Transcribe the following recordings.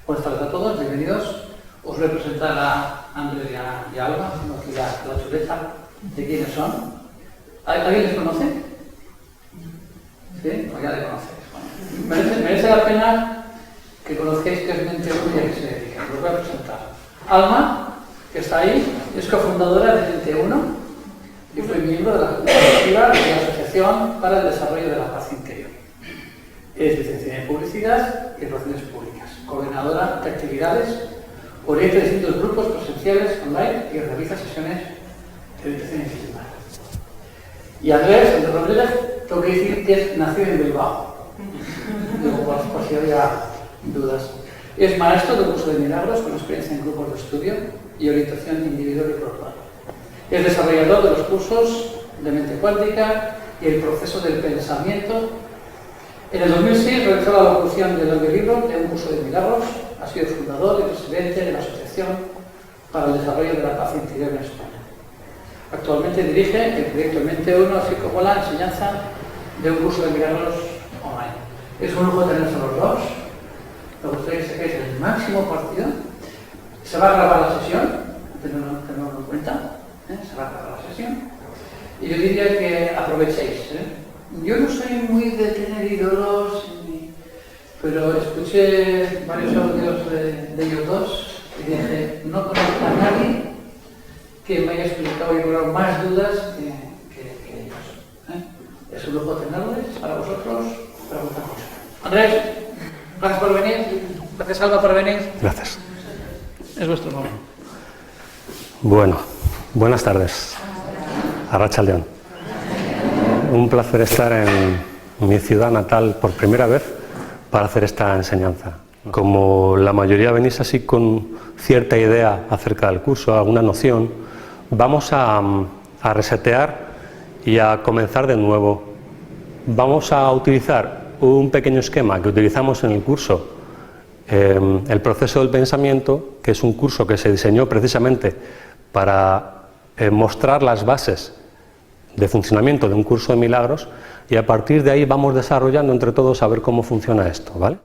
Buenas tardes a todos, bienvenidos. Os voy a presentar a Andrés y a Alba, tengo aquí la chuleta de quiénes son. ¿Alguien les conoce? ¿Sí? O ya le conocéis. Bueno, merece la pena que conozcáis que es Mente 1 y a qué se dedica. Os voy a presentar. Alma, que está ahí, es cofundadora de Mente 1 y fue miembro de la Junta Directiva de la Asociación para el Desarrollo de la Paz Interior. Es licenciada en Publicidad y Relaciones Públicas, coordinadora de actividades, orienta distintos grupos presenciales online y realiza sesiones de educación institucional. Y Andrés Rodríguez, tengo que decir que es nacido en Bilbao, por si había dudas. Es maestro de curso de milagros con experiencia en grupos de estudio y orientación individual y grupal. Es desarrollador de los cursos de mente cuántica y el proceso del pensamiento. En el 2006 realizó la locución del audiolibro de un curso de milagros. Ha sido fundador y presidente de la Asociación para el Desarrollo de la Paz Interior en España. Actualmente dirige el proyecto Mente 1, así como la enseñanza de un curso de milagros online. Es un lujo tenerlos los dos. Me gustaría que saquéis el máximo partido. Se va a grabar la sesión, tenedlo en cuenta. Se va a grabar la sesión. Y yo diría que aprovechéis. Yo no soy muy de tener ídolos, pero escuché varios audios de ellos dos y dije, no conozco a nadie que me haya explicado y logrado más dudas que ellos. Es un lujo tenerles para vosotros, preguntamos. Andrés, gracias por venir. Gracias, Alba, por venir. Gracias. Es vuestro nombre. Bueno, buenas tardes. Arratsaldeon. Un placer estar en mi ciudad natal por primera vez para hacer esta enseñanza. Como la mayoría venís así con cierta idea acerca del curso, alguna noción, vamos a resetear y a comenzar de nuevo. Vamos a utilizar un pequeño esquema que utilizamos en el curso, el proceso del pensamiento, que es un curso que se diseñó precisamente para mostrar las bases de funcionamiento de un curso de milagros, y a partir de ahí vamos desarrollando entre todos a ver cómo funciona esto, ¿vale?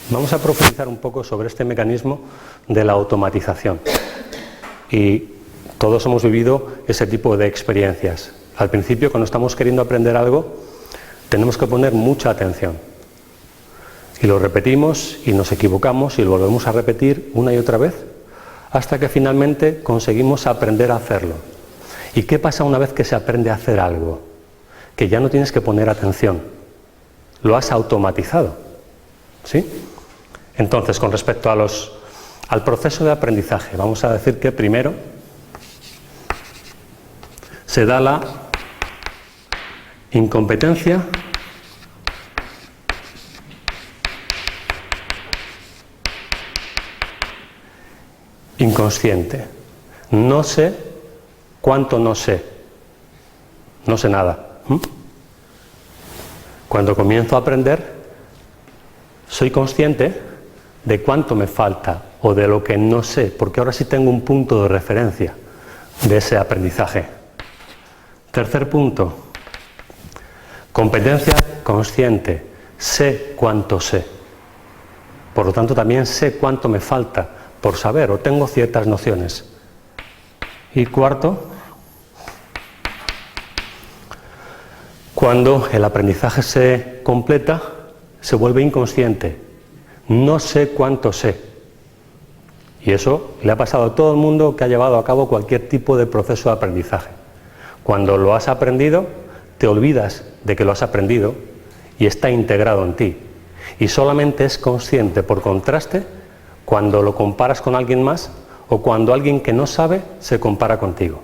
Vamos a profundizar un poco sobre este mecanismo de la automatización, y todos hemos vivido ese tipo de experiencias. Al principio, cuando estamos queriendo aprender algo, tenemos que poner mucha atención y lo repetimos y nos equivocamos y lo volvemos a repetir una y otra vez hasta que finalmente conseguimos aprender a hacerlo. ¿Y qué pasa una vez que se aprende a hacer algo? Que ya no tienes que poner atención, lo has automatizado, ¿sí? Entonces, con respecto al proceso de aprendizaje, vamos a decir que primero se da la incompetencia inconsciente. No sé cuánto no sé. No sé nada. Cuando comienzo a aprender, soy consciente de cuánto me falta o de lo que no sé, porque ahora sí tengo un punto de referencia de ese aprendizaje. Tercer punto, competencia consciente. Sé cuánto sé. Por lo tanto, también sé cuánto me falta por saber o tengo ciertas nociones. Y cuarto, cuando el aprendizaje se completa, se vuelve inconsciente. No sé cuánto sé. Y eso le ha pasado a todo el mundo que ha llevado a cabo cualquier tipo de proceso de aprendizaje. Cuando lo has aprendido, te olvidas de que lo has aprendido y está integrado en ti. Y solamente es consciente, por contraste, cuando lo comparas con alguien más o cuando alguien que no sabe se compara contigo.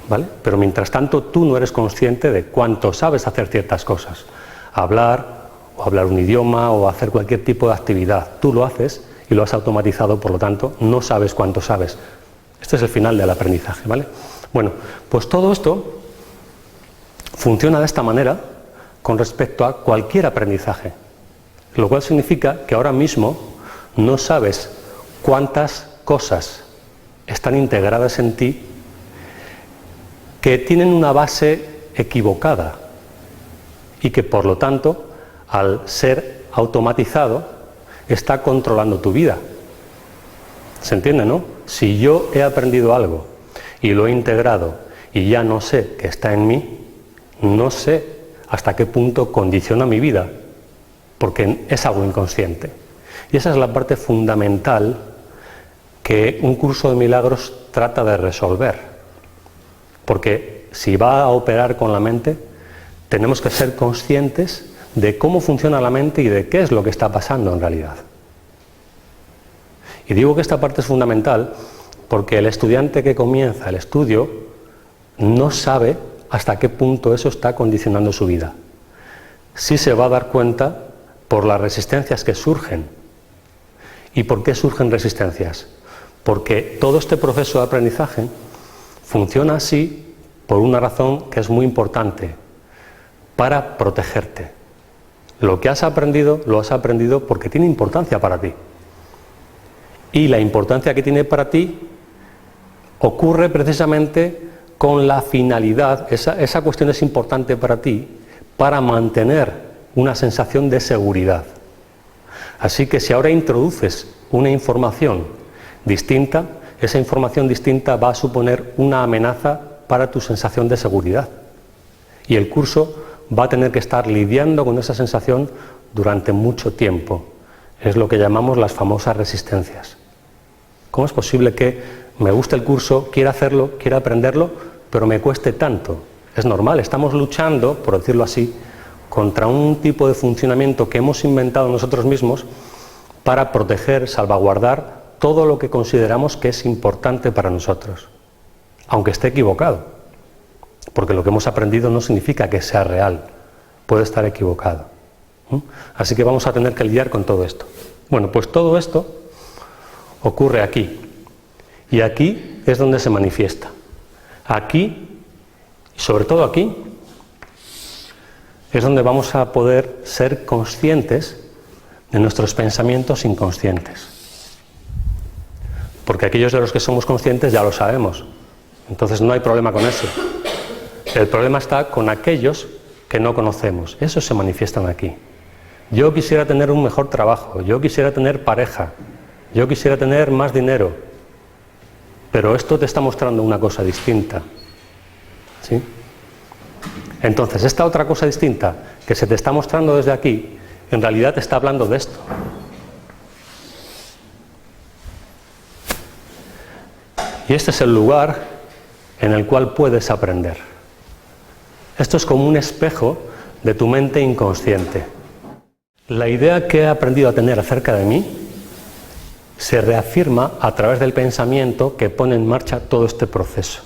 ¿Vale? Pero mientras tanto tú no eres consciente de cuánto sabes hacer ciertas cosas. Hablar, o hablar un idioma, o hacer cualquier tipo de actividad. Tú lo haces y lo has automatizado, por lo tanto no sabes cuánto sabes. Este es el final del aprendizaje, ¿vale? Bueno, pues todo esto funciona de esta manera con respecto a cualquier aprendizaje. Lo cual significa que ahora mismo no sabes cuántas cosas están integradas en ti que tienen una base equivocada y que por lo tanto, al ser automatizado, está controlando tu vida. ¿Se entiende, no? Si yo he aprendido algo y lo he integrado y ya no sé que está en mí, no sé hasta qué punto condiciona mi vida, porque es algo inconsciente. Y esa es la parte fundamental que un curso de milagros trata de resolver. Porque si va a operar con la mente, tenemos que ser conscientes de cómo funciona la mente y de qué es lo que está pasando en realidad. Y digo que esta parte es fundamental porque el estudiante que comienza el estudio no sabe hasta qué punto eso está condicionando su vida. Sí se va a dar cuenta por las resistencias que surgen. ¿Y por qué surgen resistencias? Porque todo este proceso de aprendizaje funciona así por una razón que es muy importante, para protegerte. Lo que has aprendido, lo has aprendido porque tiene importancia para ti. Y la importancia que tiene para ti ocurre precisamente con la finalidad, esa cuestión es importante para ti, para mantener una sensación de seguridad. Así que si ahora introduces una información distinta, esa información distinta va a suponer una amenaza para tu sensación de seguridad. Y el curso va a tener que estar lidiando con esa sensación durante mucho tiempo. Es lo que llamamos las famosas resistencias. ¿Cómo es posible que me guste el curso, quiera hacerlo, quiera aprenderlo, pero me cueste tanto? Es normal, estamos luchando, por decirlo así, contra un tipo de funcionamiento que hemos inventado nosotros mismos para proteger, salvaguardar todo lo que consideramos que es importante para nosotros, aunque esté equivocado, porque lo que hemos aprendido no significa que sea real, puede estar equivocado. Así que vamos a tener que lidiar con todo esto. Bueno, pues todo esto ocurre aquí, y aquí es donde se manifiesta. Aquí, y sobre todo aquí, es donde vamos a poder ser conscientes de nuestros pensamientos inconscientes. Porque aquellos de los que somos conscientes ya lo sabemos, entonces no hay problema con eso. El problema está con aquellos que no conocemos, esos se manifiestan aquí. Yo quisiera tener un mejor trabajo, yo quisiera tener pareja, yo quisiera tener más dinero, pero esto te está mostrando una cosa distinta, ¿sí? Entonces, esta otra cosa distinta que se te está mostrando desde aquí, en realidad te está hablando de esto. Y este es el lugar en el cual puedes aprender. Esto es como un espejo de tu mente inconsciente. La idea que he aprendido a tener acerca de mí se reafirma a través del pensamiento que pone en marcha todo este proceso.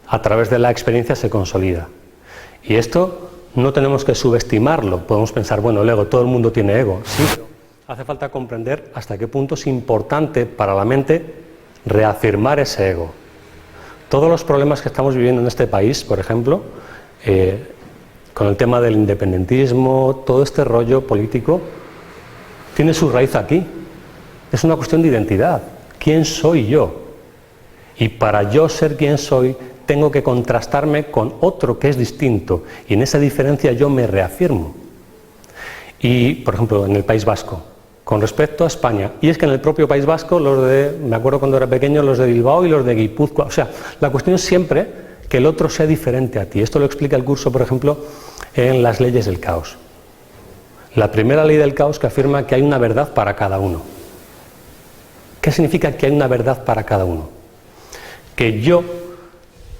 A través de la experiencia se consolida. Y esto no tenemos que subestimarlo. Podemos pensar, bueno, el ego, todo el mundo tiene ego. Sí, pero hace falta comprender hasta qué punto es importante para la mente reafirmar ese ego. Todos los problemas que estamos viviendo en este país, por ejemplo, con el tema del independentismo, todo este rollo político, tiene su raíz aquí. Es una cuestión de identidad. ¿Quién soy yo? Y para yo ser quien soy, tengo que contrastarme con otro que es distinto. Y en esa diferencia yo me reafirmo. Y, por ejemplo, en el País Vasco, con respecto a España. Y es que en el propio País Vasco, me acuerdo cuando era pequeño, los de Bilbao y los de Guipúzcoa. O sea, la cuestión es siempre que el otro sea diferente a ti. Esto lo explica el curso, por ejemplo, en las leyes del caos. La primera ley del caos que afirma que hay una verdad para cada uno. ¿Qué significa que hay una verdad para cada uno? Que yo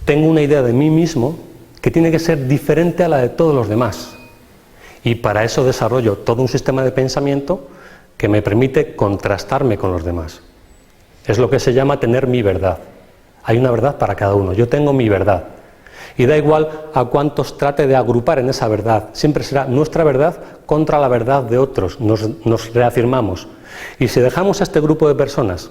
tengo una idea de mí mismo que tiene que ser diferente a la de todos los demás. Y para eso desarrollo todo un sistema de pensamiento que me permite contrastarme con los demás. Es lo que se llama tener mi verdad. Hay una verdad para cada uno. Yo tengo mi verdad. Y da igual a cuántos trate de agrupar en esa verdad. Siempre será nuestra verdad contra la verdad de otros. Nos reafirmamos. Y si dejamos a este grupo de personas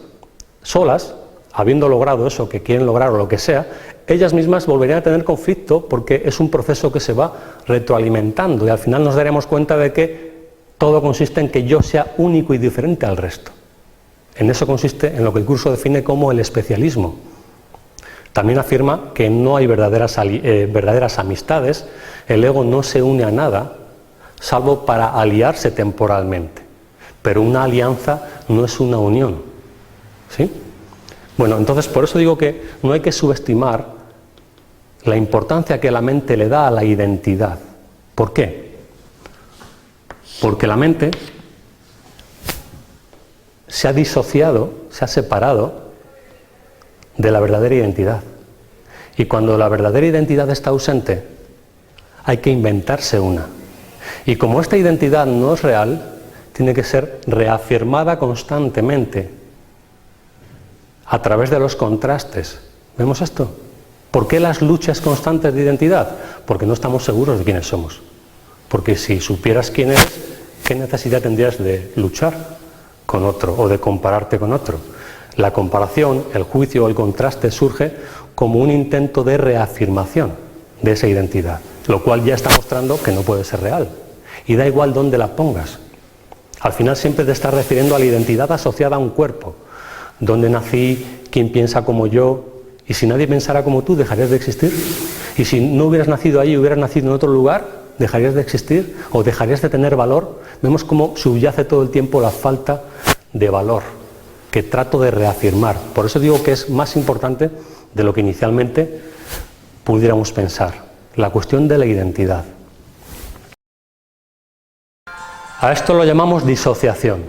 solas, habiendo logrado eso que quieren lograr o lo que sea, ellas mismas volverían a tener conflicto porque es un proceso que se va retroalimentando y al final nos daremos cuenta de que todo consiste en que yo sea único y diferente al resto. En eso consiste en lo que el curso define como el especialismo. También afirma que no hay verdaderas amistades, el ego no se une a nada, salvo para aliarse temporalmente. pero una alianza no es una unión. ¿Sí? Bueno, entonces por eso digo que no hay que subestimar la importancia que la mente le da a la identidad. ¿Por qué? Porque la mente se ha disociado, se ha separado de la verdadera identidad. Y cuando la verdadera identidad está ausente, hay que inventarse una. Y como esta identidad no es real, tiene que ser reafirmada constantemente a través de los contrastes. ¿Vemos esto? ¿Por qué las luchas constantes de identidad? Porque no estamos seguros de quiénes somos. Porque si supieras quién eres, ¿qué necesidad tendrías de luchar con otro o de compararte con otro? La comparación, el juicio o el contraste surge como un intento de reafirmación de esa identidad, lo cual ya está mostrando que no puede ser real. Y da igual dónde la pongas. Al final siempre te estás refiriendo a la identidad asociada a un cuerpo. ¿Dónde nací? ¿Quién piensa como yo? Y si nadie pensara como tú, ¿dejarías de existir? Y si no hubieras nacido ahí, hubieras nacido en otro lugar, ¿dejarías de existir? ¿O dejarías de tener valor? Vemos cómo subyace todo el tiempo la falta de valor, que trato de reafirmar. Por eso digo que es más importante de lo que inicialmente pudiéramos pensar. La cuestión de la identidad. A esto lo llamamos disociación,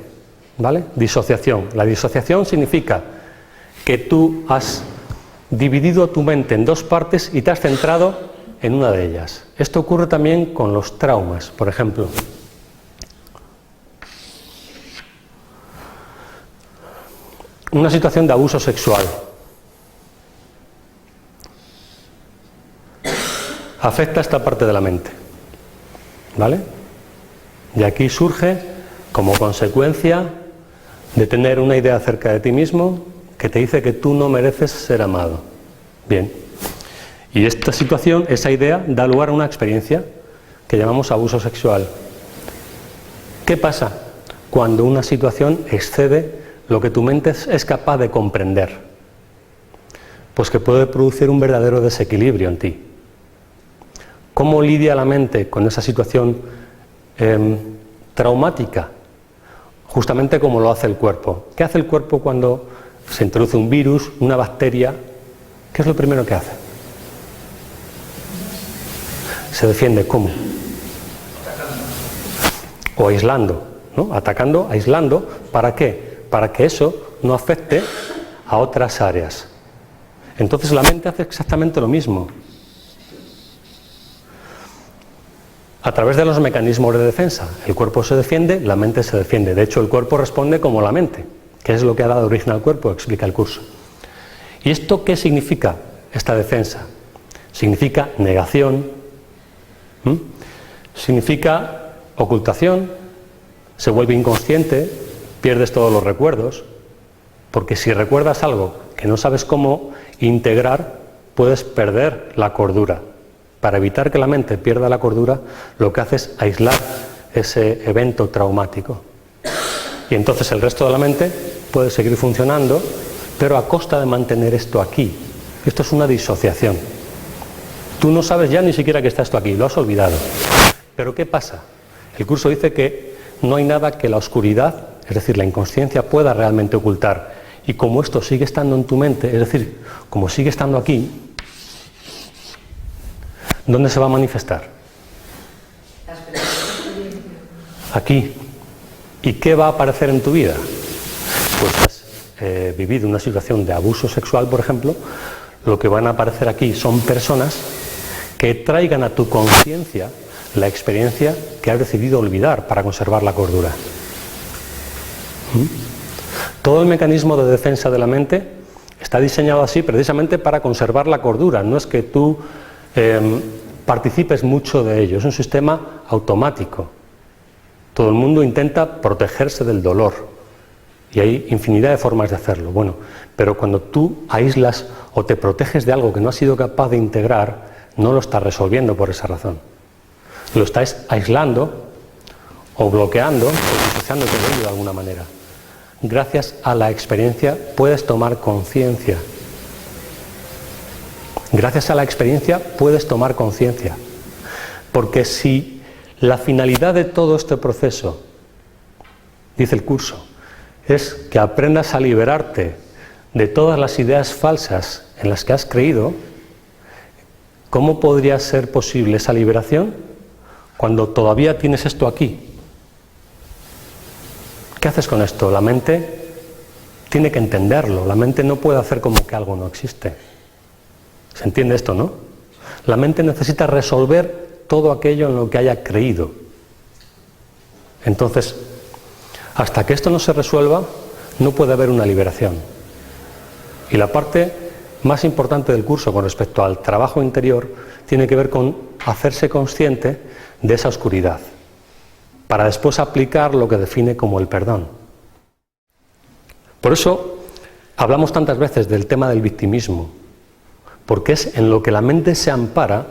¿vale? Disociación. La disociación significa que tú has dividido tu mente en dos partes y te has centrado en una de ellas. Esto ocurre también con los traumas, por ejemplo. Una situación de abuso sexual afecta a esta parte de la mente, ¿vale? Y aquí surge como consecuencia de tener una idea acerca de ti mismo que te dice que tú no mereces ser amado. Bien. Y esta situación, esa idea, da lugar a una experiencia que llamamos abuso sexual. ¿Qué pasa cuando una situación excede lo que tu mente es capaz de comprender? Pues que puede producir un verdadero desequilibrio en ti. ¿Cómo lidia la mente con esa situación traumática? Justamente como lo hace el cuerpo. ¿Qué hace el cuerpo cuando se introduce un virus, una bacteria? ¿Qué es lo primero que hace? Se defiende. ¿Cómo? O aislando, ¿no? Atacando, aislando. ¿Para qué? Para que eso no afecte a otras áreas. Entonces la mente hace exactamente lo mismo. A través de los mecanismos de defensa. El cuerpo se defiende, la mente se defiende. De hecho, el cuerpo responde como la mente, que es lo que ha dado origen al cuerpo, explica el curso. ¿Y esto qué significa, esta defensa? Significa negación, significa ocultación, se vuelve inconsciente, pierdes todos los recuerdos, porque si recuerdas algo que no sabes cómo integrar, puedes perder la cordura. Para evitar que la mente pierda la cordura, lo que hace es aislar ese evento traumático. Y entonces el resto de la mente puede seguir funcionando, pero a costa de mantener esto aquí. Esto es una disociación. Tú no sabes ya ni siquiera que está esto aquí, lo has olvidado. Pero ¿qué pasa? El curso dice que no hay nada que la oscuridad, es decir, la inconsciencia, pueda realmente ocultar. Y como esto sigue estando en tu mente, es decir, como sigue estando aquí, ¿dónde se va a manifestar? Aquí. ¿Y qué va a aparecer en tu vida? Pues has vivido una situación de abuso sexual, por ejemplo. Lo que van a aparecer aquí son personas que traigan a tu conciencia la experiencia que has decidido olvidar para conservar la cordura. Todo el mecanismo de defensa de la mente está diseñado así precisamente para conservar la cordura. No es que tú participes mucho de ello, es un sistema automático. Todo el mundo intenta protegerse del dolor y hay infinidad de formas de hacerlo. Bueno, pero cuando tú aíslas o te proteges de algo que no has sido capaz de integrar, no lo estás resolviendo por esa razón. Lo estás aislando o bloqueando o disociándote de ello de alguna manera. Gracias a la experiencia puedes tomar conciencia. Gracias a la experiencia puedes tomar conciencia. Porque si la finalidad de todo este proceso dice el curso, es que aprendas a liberarte de todas las ideas falsas en las que has creído. ¿Cómo podría ser posible esa liberación cuando todavía tienes esto aquí? ¿Qué haces con esto? La mente tiene que entenderlo, la mente no puede hacer como que algo no existe. ¿Se entiende esto, no? La mente necesita resolver todo aquello en lo que haya creído. Entonces, hasta que esto no se resuelva, no puede haber una liberación. Y la parte más importante del curso con respecto al trabajo interior tiene que ver con hacerse consciente de esa oscuridad, para después aplicar lo que define como el perdón. Por eso hablamos tantas veces del tema del victimismo, porque es en lo que la mente se ampara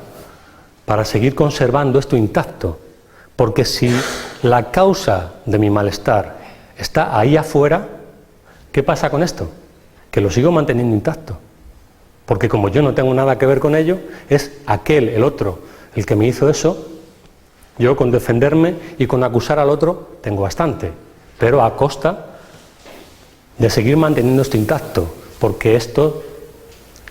para seguir conservando esto intacto. Porque si la causa de mi malestar está ahí afuera, ¿qué pasa con esto? Que lo sigo manteniendo intacto. Porque como yo no tengo nada que ver con ello, es aquel, el otro, el que me hizo eso. Yo con defenderme y con acusar al otro tengo bastante, pero a costa de seguir manteniendo esto intacto, porque esto,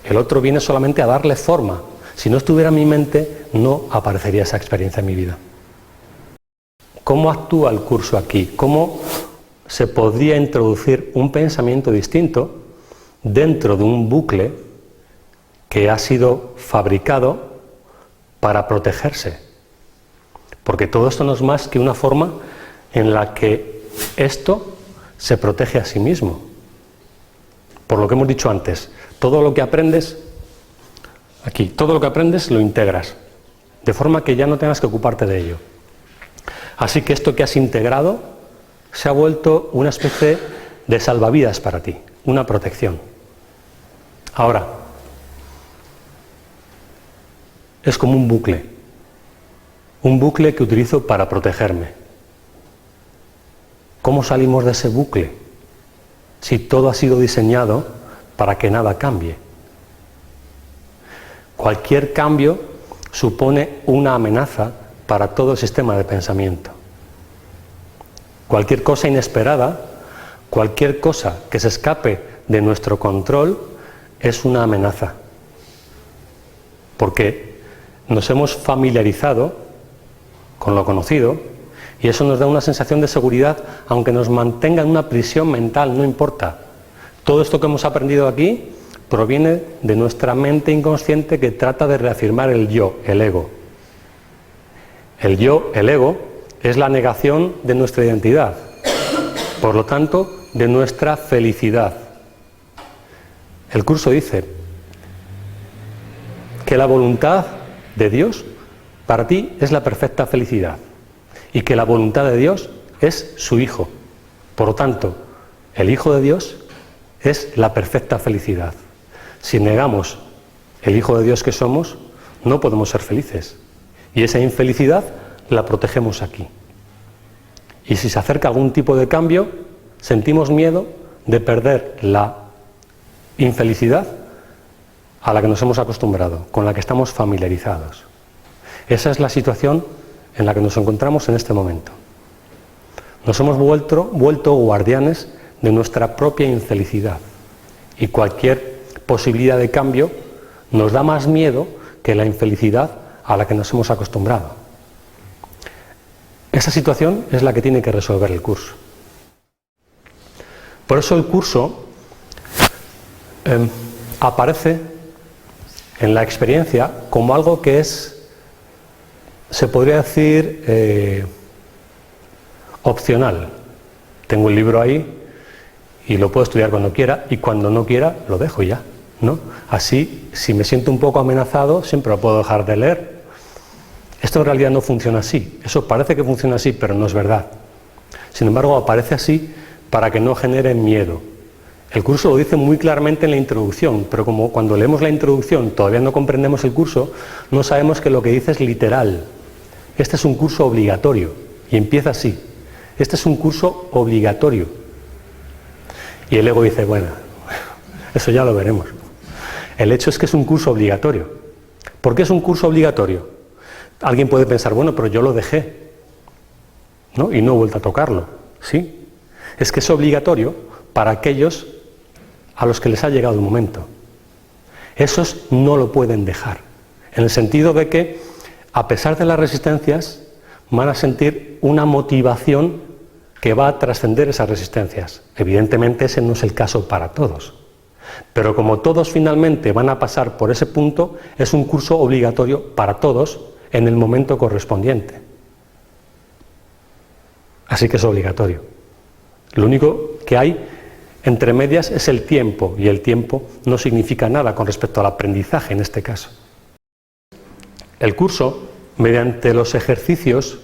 el otro viene solamente a darle forma. Si no estuviera en mi mente, no aparecería esa experiencia en mi vida. ¿Cómo actúa el curso aquí? ¿Cómo se podría introducir un pensamiento distinto dentro de un bucle que ha sido fabricado para protegerse? Porque todo esto no es más que una forma en la que esto se protege a sí mismo. Por lo que hemos dicho antes, todo lo que aprendes, aquí, todo lo que aprendes lo integras, de forma que ya no tengas que ocuparte de ello. Así que esto que has integrado se ha vuelto una especie de salvavidas para ti, una protección. Ahora, es como un bucle que utilizo para protegerme. ¿Cómo salimos de ese bucle? Si todo ha sido diseñado para que nada cambie. Cualquier cambio supone una amenaza para todo el sistema de pensamiento. Cualquier cosa inesperada, cualquier cosa que se escape de nuestro control es una amenaza. Porque nos hemos familiarizado con lo conocido y eso nos da una sensación de seguridad, aunque nos mantenga en una prisión mental, no importa. Todo esto que hemos aprendido aquí proviene de nuestra mente inconsciente que trata de reafirmar el yo, el ego. El yo, el ego, es la negación de nuestra identidad, por lo tanto, de nuestra felicidad. El curso dice que la voluntad de Dios para ti es la perfecta felicidad y que la voluntad de Dios es su Hijo. Por lo tanto, el Hijo de Dios es la perfecta felicidad. Si negamos el Hijo de Dios que somos, no podemos ser felices. Y esa infelicidad la protegemos aquí. Y si se acerca algún tipo de cambio, sentimos miedo de perder la infelicidad a la que nos hemos acostumbrado, con la que estamos familiarizados. Esa es la situación en la que nos encontramos en este momento. Nos hemos vuelto guardianes de nuestra propia infelicidad y cualquier posibilidad de cambio nos da más miedo que la infelicidad a la que nos hemos acostumbrado. Esa situación es la que tiene que resolver el curso. Por eso el curso aparece en la experiencia como algo que es, se podría decir, opcional. Tengo el libro ahí y lo puedo estudiar cuando quiera y cuando no quiera lo dejo ya, ¿no? Así, si me siento un poco amenazado, siempre lo puedo dejar de leer. Esto en realidad no funciona así. Eso parece que funciona así, pero no es verdad. Sin embargo, aparece así para que no genere miedo. El curso lo dice muy claramente en la introducción, pero como cuando leemos la introducción todavía no comprendemos el curso, no sabemos que lo que dice es literal. Este es un curso obligatorio y empieza así. Este es un curso obligatorio. Y el ego dice, bueno, eso ya lo veremos. El hecho es que es un curso obligatorio. ¿Por qué es un curso obligatorio? Alguien puede pensar, bueno, pero yo lo dejé, ¿no? Y no he vuelto a tocarlo. Sí, es que es obligatorio para aquellos a los que les ha llegado el momento. Esos no lo pueden dejar, en el sentido de que, a pesar de las resistencias, van a sentir una motivación que va a trascender esas resistencias. Evidentemente ese no es el caso para todos, pero como todos finalmente van a pasar por ese punto, es un curso obligatorio para todos en el momento correspondiente. Así que es obligatorio. Lo único que hay entre medias es el tiempo, y el tiempo no significa nada con respecto al aprendizaje en este caso. El curso, mediante los ejercicios,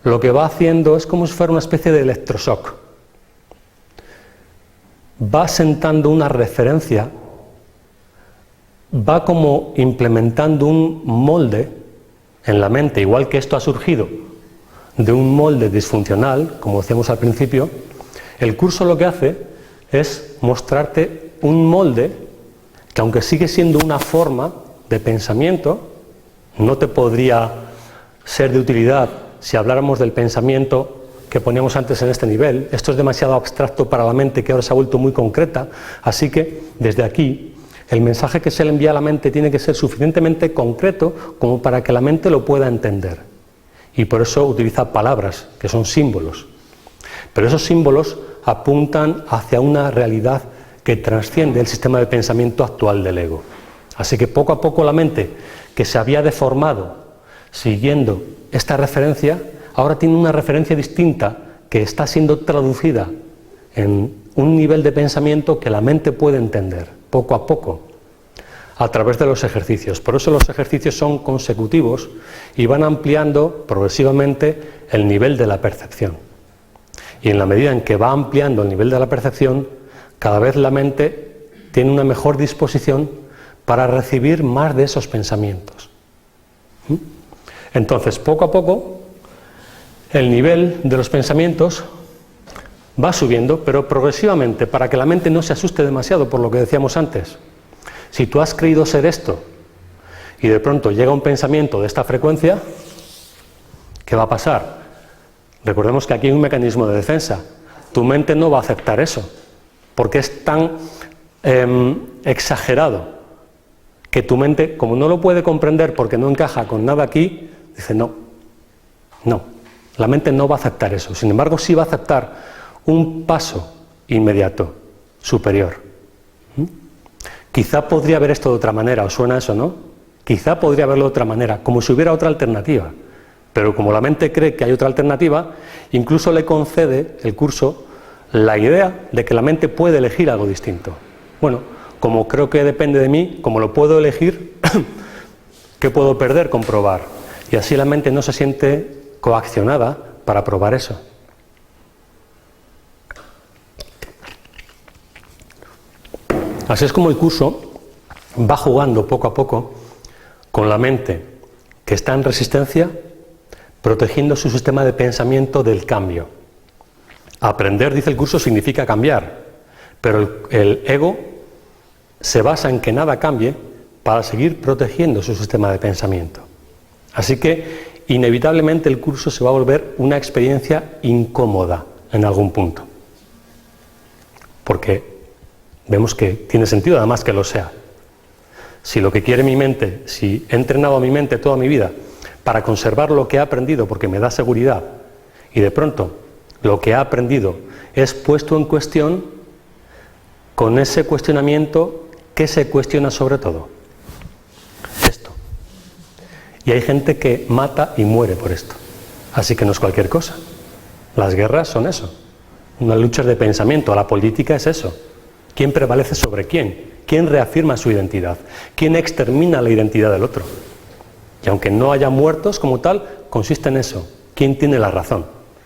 lo que va haciendo es como si fuera una especie de electroshock. Va sentando una referencia, va como implementando un molde en la mente, igual que esto ha surgido de un molde disfuncional, como decíamos al principio. El curso lo que hace es mostrarte un molde que, aunque sigue siendo una forma de pensamiento, no te podría ser de utilidad si habláramos del pensamiento que poníamos antes en este nivel. Esto es demasiado abstracto para la mente, que ahora se ha vuelto muy concreta, así que desde aquí el mensaje que se le envía a la mente tiene que ser suficientemente concreto como para que la mente lo pueda entender, y por eso utiliza palabras que son símbolos, pero esos símbolos apuntan hacia una realidad que trasciende el sistema de pensamiento actual del ego. Así que poco a poco la mente, que se había deformado siguiendo esta referencia, ahora tiene una referencia distinta que está siendo traducida en un nivel de pensamiento que la mente puede entender poco a poco a través de los ejercicios. Por eso los ejercicios son consecutivos y van ampliando progresivamente el nivel de la percepción. Y en la medida en que va ampliando el nivel de la percepción, cada vez la mente tiene una mejor disposición para recibir más de esos pensamientos. Entonces, poco a poco, el nivel de los pensamientos va subiendo, pero progresivamente, para que la mente no se asuste demasiado por lo que decíamos antes. Si tú has creído ser esto y de pronto llega un pensamiento de esta frecuencia, ¿qué va a pasar? Recordemos que aquí hay un mecanismo de defensa. Tu mente no va a aceptar eso, porque es tan exagerado que tu mente, como no lo puede comprender porque no encaja con nada aquí, dice no, la mente no va a aceptar eso. Sin embargo, sí va a aceptar un paso inmediato, superior. Quizá podría ver esto de otra manera, ¿os suena eso, no? Quizá podría verlo de otra manera, como si hubiera otra alternativa. Pero como la mente cree que hay otra alternativa, incluso le concede el curso la idea de que la mente puede elegir algo distinto. Bueno, como creo que depende de mí, como lo puedo elegir, ¿qué puedo perder con probar? Y así la mente no se siente coaccionada para probar eso. Así es como el curso va jugando poco a poco con la mente que está en resistencia, protegiendo su sistema de pensamiento del cambio. Aprender, dice el curso, significa cambiar, pero el ego se basa en que nada cambie para seguir protegiendo su sistema de pensamiento. Así que, inevitablemente, el curso se va a volver una experiencia incómoda en algún punto. Porque vemos que tiene sentido, además, que lo sea. Si lo que quiere mi mente, si he entrenado a mi mente toda mi vida para conservar lo que he aprendido porque me da seguridad, y de pronto lo que ha aprendido es puesto en cuestión, con ese cuestionamiento, ¿qué se cuestiona sobre todo? Esto. Y hay gente que mata y muere por esto. Así que no es cualquier cosa. Las guerras son eso, unas luchas de pensamiento. La política es eso. ¿Quién prevalece sobre quién? ¿Quién reafirma su identidad? ¿Quién extermina la identidad del otro? Y aunque no haya muertos como tal, consiste en eso. ¿Quién tiene la razón?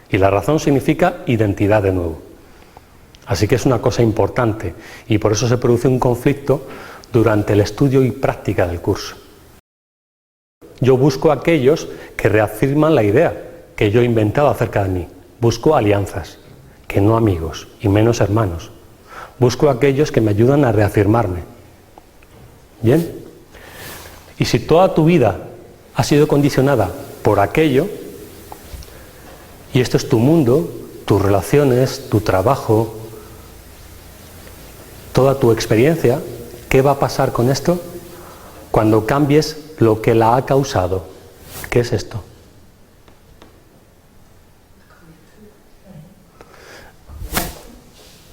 Y la razón significa identidad de nuevo. Así que es una cosa importante y por eso se produce un conflicto durante el estudio y práctica del curso. Yo busco a aquellos que reafirman la idea que yo he inventado acerca de mí. Busco alianzas, que no amigos y menos hermanos. Busco a aquellos que me ayudan a reafirmarme. ¿Bien? Y si toda tu vida ha sido condicionada por aquello, y esto es tu mundo, tus relaciones, tu trabajo, toda tu experiencia, ¿qué va a pasar con esto cuando cambies lo que la ha causado? ¿Qué es esto?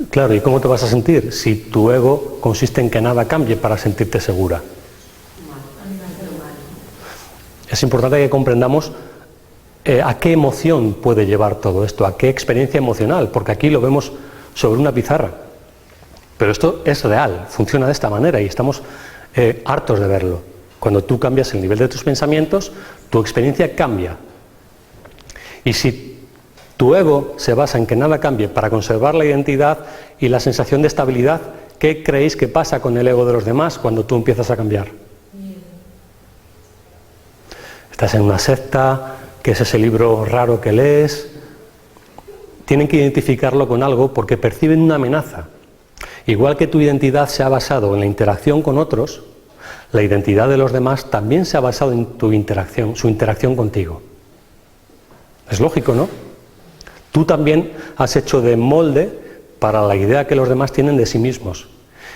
Claro, ¿y cómo te vas a sentir si tu ego consiste en que nada cambie para sentirte segura? Es importante que comprendamos a qué emoción puede llevar todo esto, a qué experiencia emocional, porque aquí lo vemos sobre una pizarra. Pero esto es real, funciona de esta manera y estamos hartos de verlo. Cuando tú cambias el nivel de tus pensamientos, tu experiencia cambia. Y si tu ego se basa en que nada cambie para conservar la identidad y la sensación de estabilidad, ¿qué creéis que pasa con el ego de los demás cuando tú empiezas a cambiar? Estás en una secta, que es ese libro raro que lees. Tienen que identificarlo con algo porque perciben una amenaza. Igual que tu identidad se ha basado en la interacción con otros, la identidad de los demás también se ha basado en tu interacción, su interacción contigo. Es lógico, ¿no? Tú también has hecho de molde para la idea que los demás tienen de sí mismos.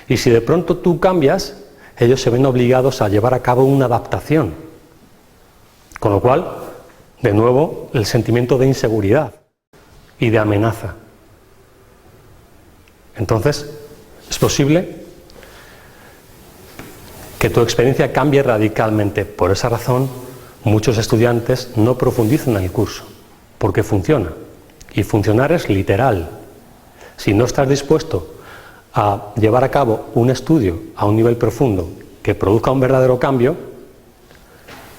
Y si de pronto tú cambias, ellos se ven obligados a llevar a cabo una adaptación. Con lo cual, de nuevo, el sentimiento de inseguridad y de amenaza. Entonces, es posible que tu experiencia cambie radicalmente. Por esa razón, muchos estudiantes no profundizan en el curso, porque funciona. Y funcionar es literal. Si no estás dispuesto a llevar a cabo un estudio a un nivel profundo que produzca un verdadero cambio,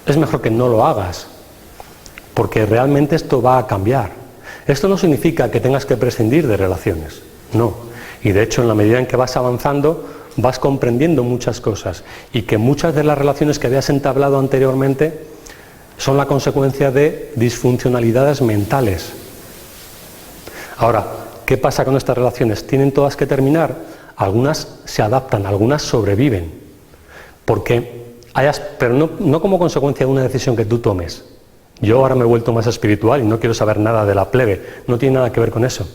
es mejor que no lo hagas, porque realmente esto va a cambiar. Esto no significa que tengas que prescindir de relaciones, no. Y de hecho, en la medida en que vas avanzando, vas comprendiendo muchas cosas y que muchas de las relaciones que habías entablado anteriormente son la consecuencia de disfuncionalidades mentales. Ahora, ¿qué pasa con estas relaciones? ¿Tienen todas que terminar? Algunas se adaptan, algunas sobreviven, pero no como consecuencia de una decisión que tú tomes. Yo ahora me he vuelto más espiritual y no quiero saber nada de la plebe, no tiene nada que ver con eso.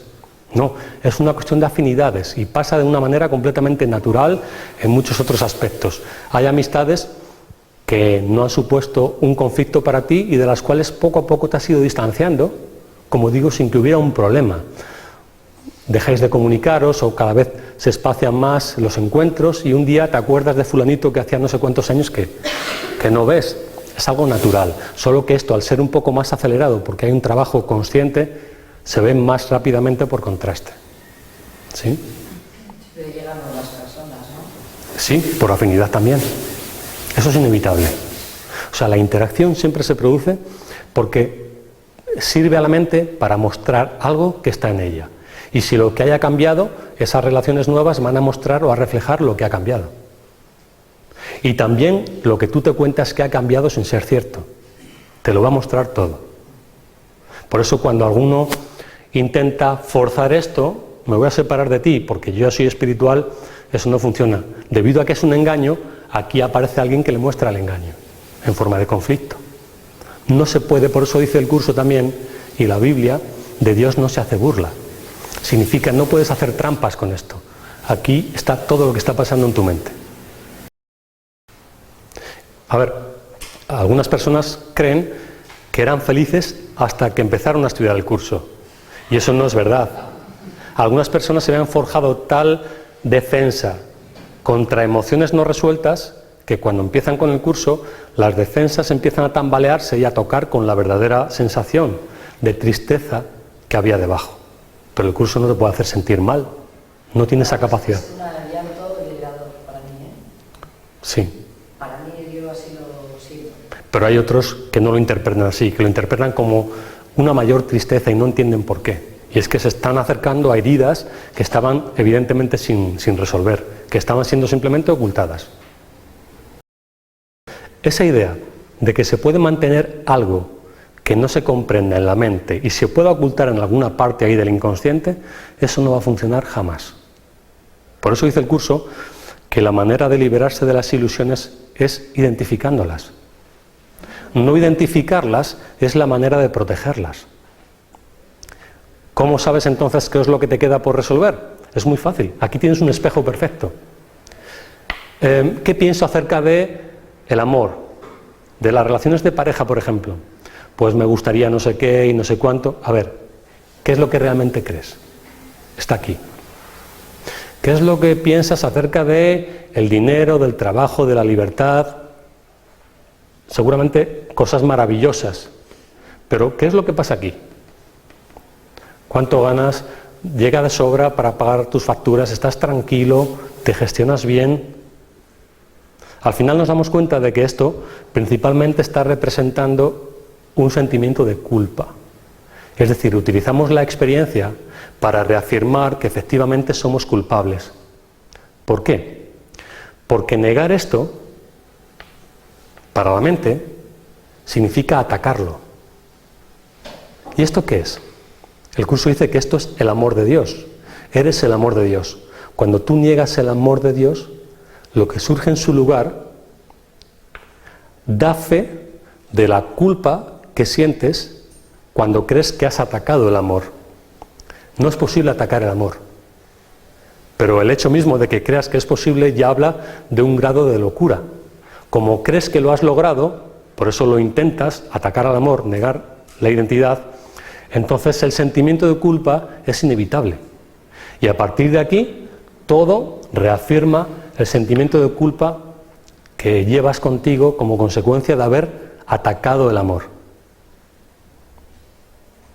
No, es una cuestión de afinidades y pasa de una manera completamente natural en muchos otros aspectos. Hay amistades que no han supuesto un conflicto para ti y de las cuales poco a poco te has ido distanciando, como digo, sin que hubiera un problema. Dejáis de comunicaros o cada vez se espacian más los encuentros y un día te acuerdas de fulanito que hacía no sé cuántos años que no ves. Es algo natural, solo que esto, al ser un poco más acelerado, porque hay un trabajo consciente, se ve más rápidamente por contraste. ¿Sí? Pero llegan nuevas personas, ¿no? Sí, por afinidad también. Eso es inevitable. O sea, la interacción siempre se produce porque sirve a la mente para mostrar algo que está en ella. Y si lo que haya cambiado, esas relaciones nuevas van a mostrar o a reflejar lo que ha cambiado. Y también lo que tú te cuentas que ha cambiado sin ser cierto. Te lo va a mostrar todo. Por eso cuando alguno intenta forzar esto, me voy a separar de ti porque yo soy espiritual, eso no funciona. Debido a que es un engaño, aquí aparece alguien que le muestra el engaño, en forma de conflicto. No se puede, por eso dice el curso también, y la Biblia, de Dios no se hace burla. Significa, no puedes hacer trampas con esto. Aquí está todo lo que está pasando en tu mente. A ver, algunas personas creen que eran felices hasta que empezaron a estudiar el curso. Y eso no es verdad. Algunas personas se habían forjado tal defensa contra emociones no resueltas que cuando empiezan con el curso, las defensas empiezan a tambalearse y a tocar con la verdadera sensación de tristeza que había debajo. Pero el curso no te puede hacer sentir mal. No tiene esa capacidad. Es un llanto liberador para mí, ¿eh? Sí. Para mí yo así lo siento. Pero hay otros que no lo interpretan así, que lo interpretan como una mayor tristeza y no entienden por qué. Y es que se están acercando a heridas que estaban evidentemente sin resolver, que estaban siendo simplemente ocultadas. Esa idea de que se puede mantener algo que no se comprenda en la mente y se pueda ocultar en alguna parte ahí del inconsciente, eso no va a funcionar jamás. Por eso dice el curso que la manera de liberarse de las ilusiones es identificándolas. No identificarlas es la manera de protegerlas. ¿Cómo sabes entonces qué es lo que te queda por resolver? Es muy fácil. Aquí tienes un espejo perfecto. ¿Qué pienso acerca de el amor? De las relaciones de pareja, por ejemplo. Pues me gustaría no sé qué y no sé cuánto. A ver, ¿qué es lo que realmente crees? Está aquí. ¿Qué es lo que piensas acerca de el dinero, del trabajo, de la libertad? Seguramente cosas maravillosas. Pero ¿qué es lo que pasa aquí? ¿Cuánto ganas? ¿Llega de sobra para pagar tus facturas? ¿Estás tranquilo? ¿Te gestionas bien? Al final nos damos cuenta de que esto principalmente está representando un sentimiento de culpa. Es decir, utilizamos la experiencia para reafirmar que efectivamente somos culpables. ¿Por qué? Porque negar esto, para la mente, significa atacarlo. ¿Y esto qué es? El curso dice que esto es el amor de Dios. Eres el amor de Dios. Cuando tú niegas el amor de Dios, lo que surge en su lugar da fe de la culpa que sientes cuando crees que has atacado el amor. No es posible atacar el amor, pero el hecho mismo de que creas que es posible ya habla de un grado de locura. Como crees que lo has logrado, por eso lo intentas, atacar al amor, negar la identidad, entonces el sentimiento de culpa es inevitable. Y a partir de aquí, todo reafirma el sentimiento de culpa que llevas contigo como consecuencia de haber atacado el amor.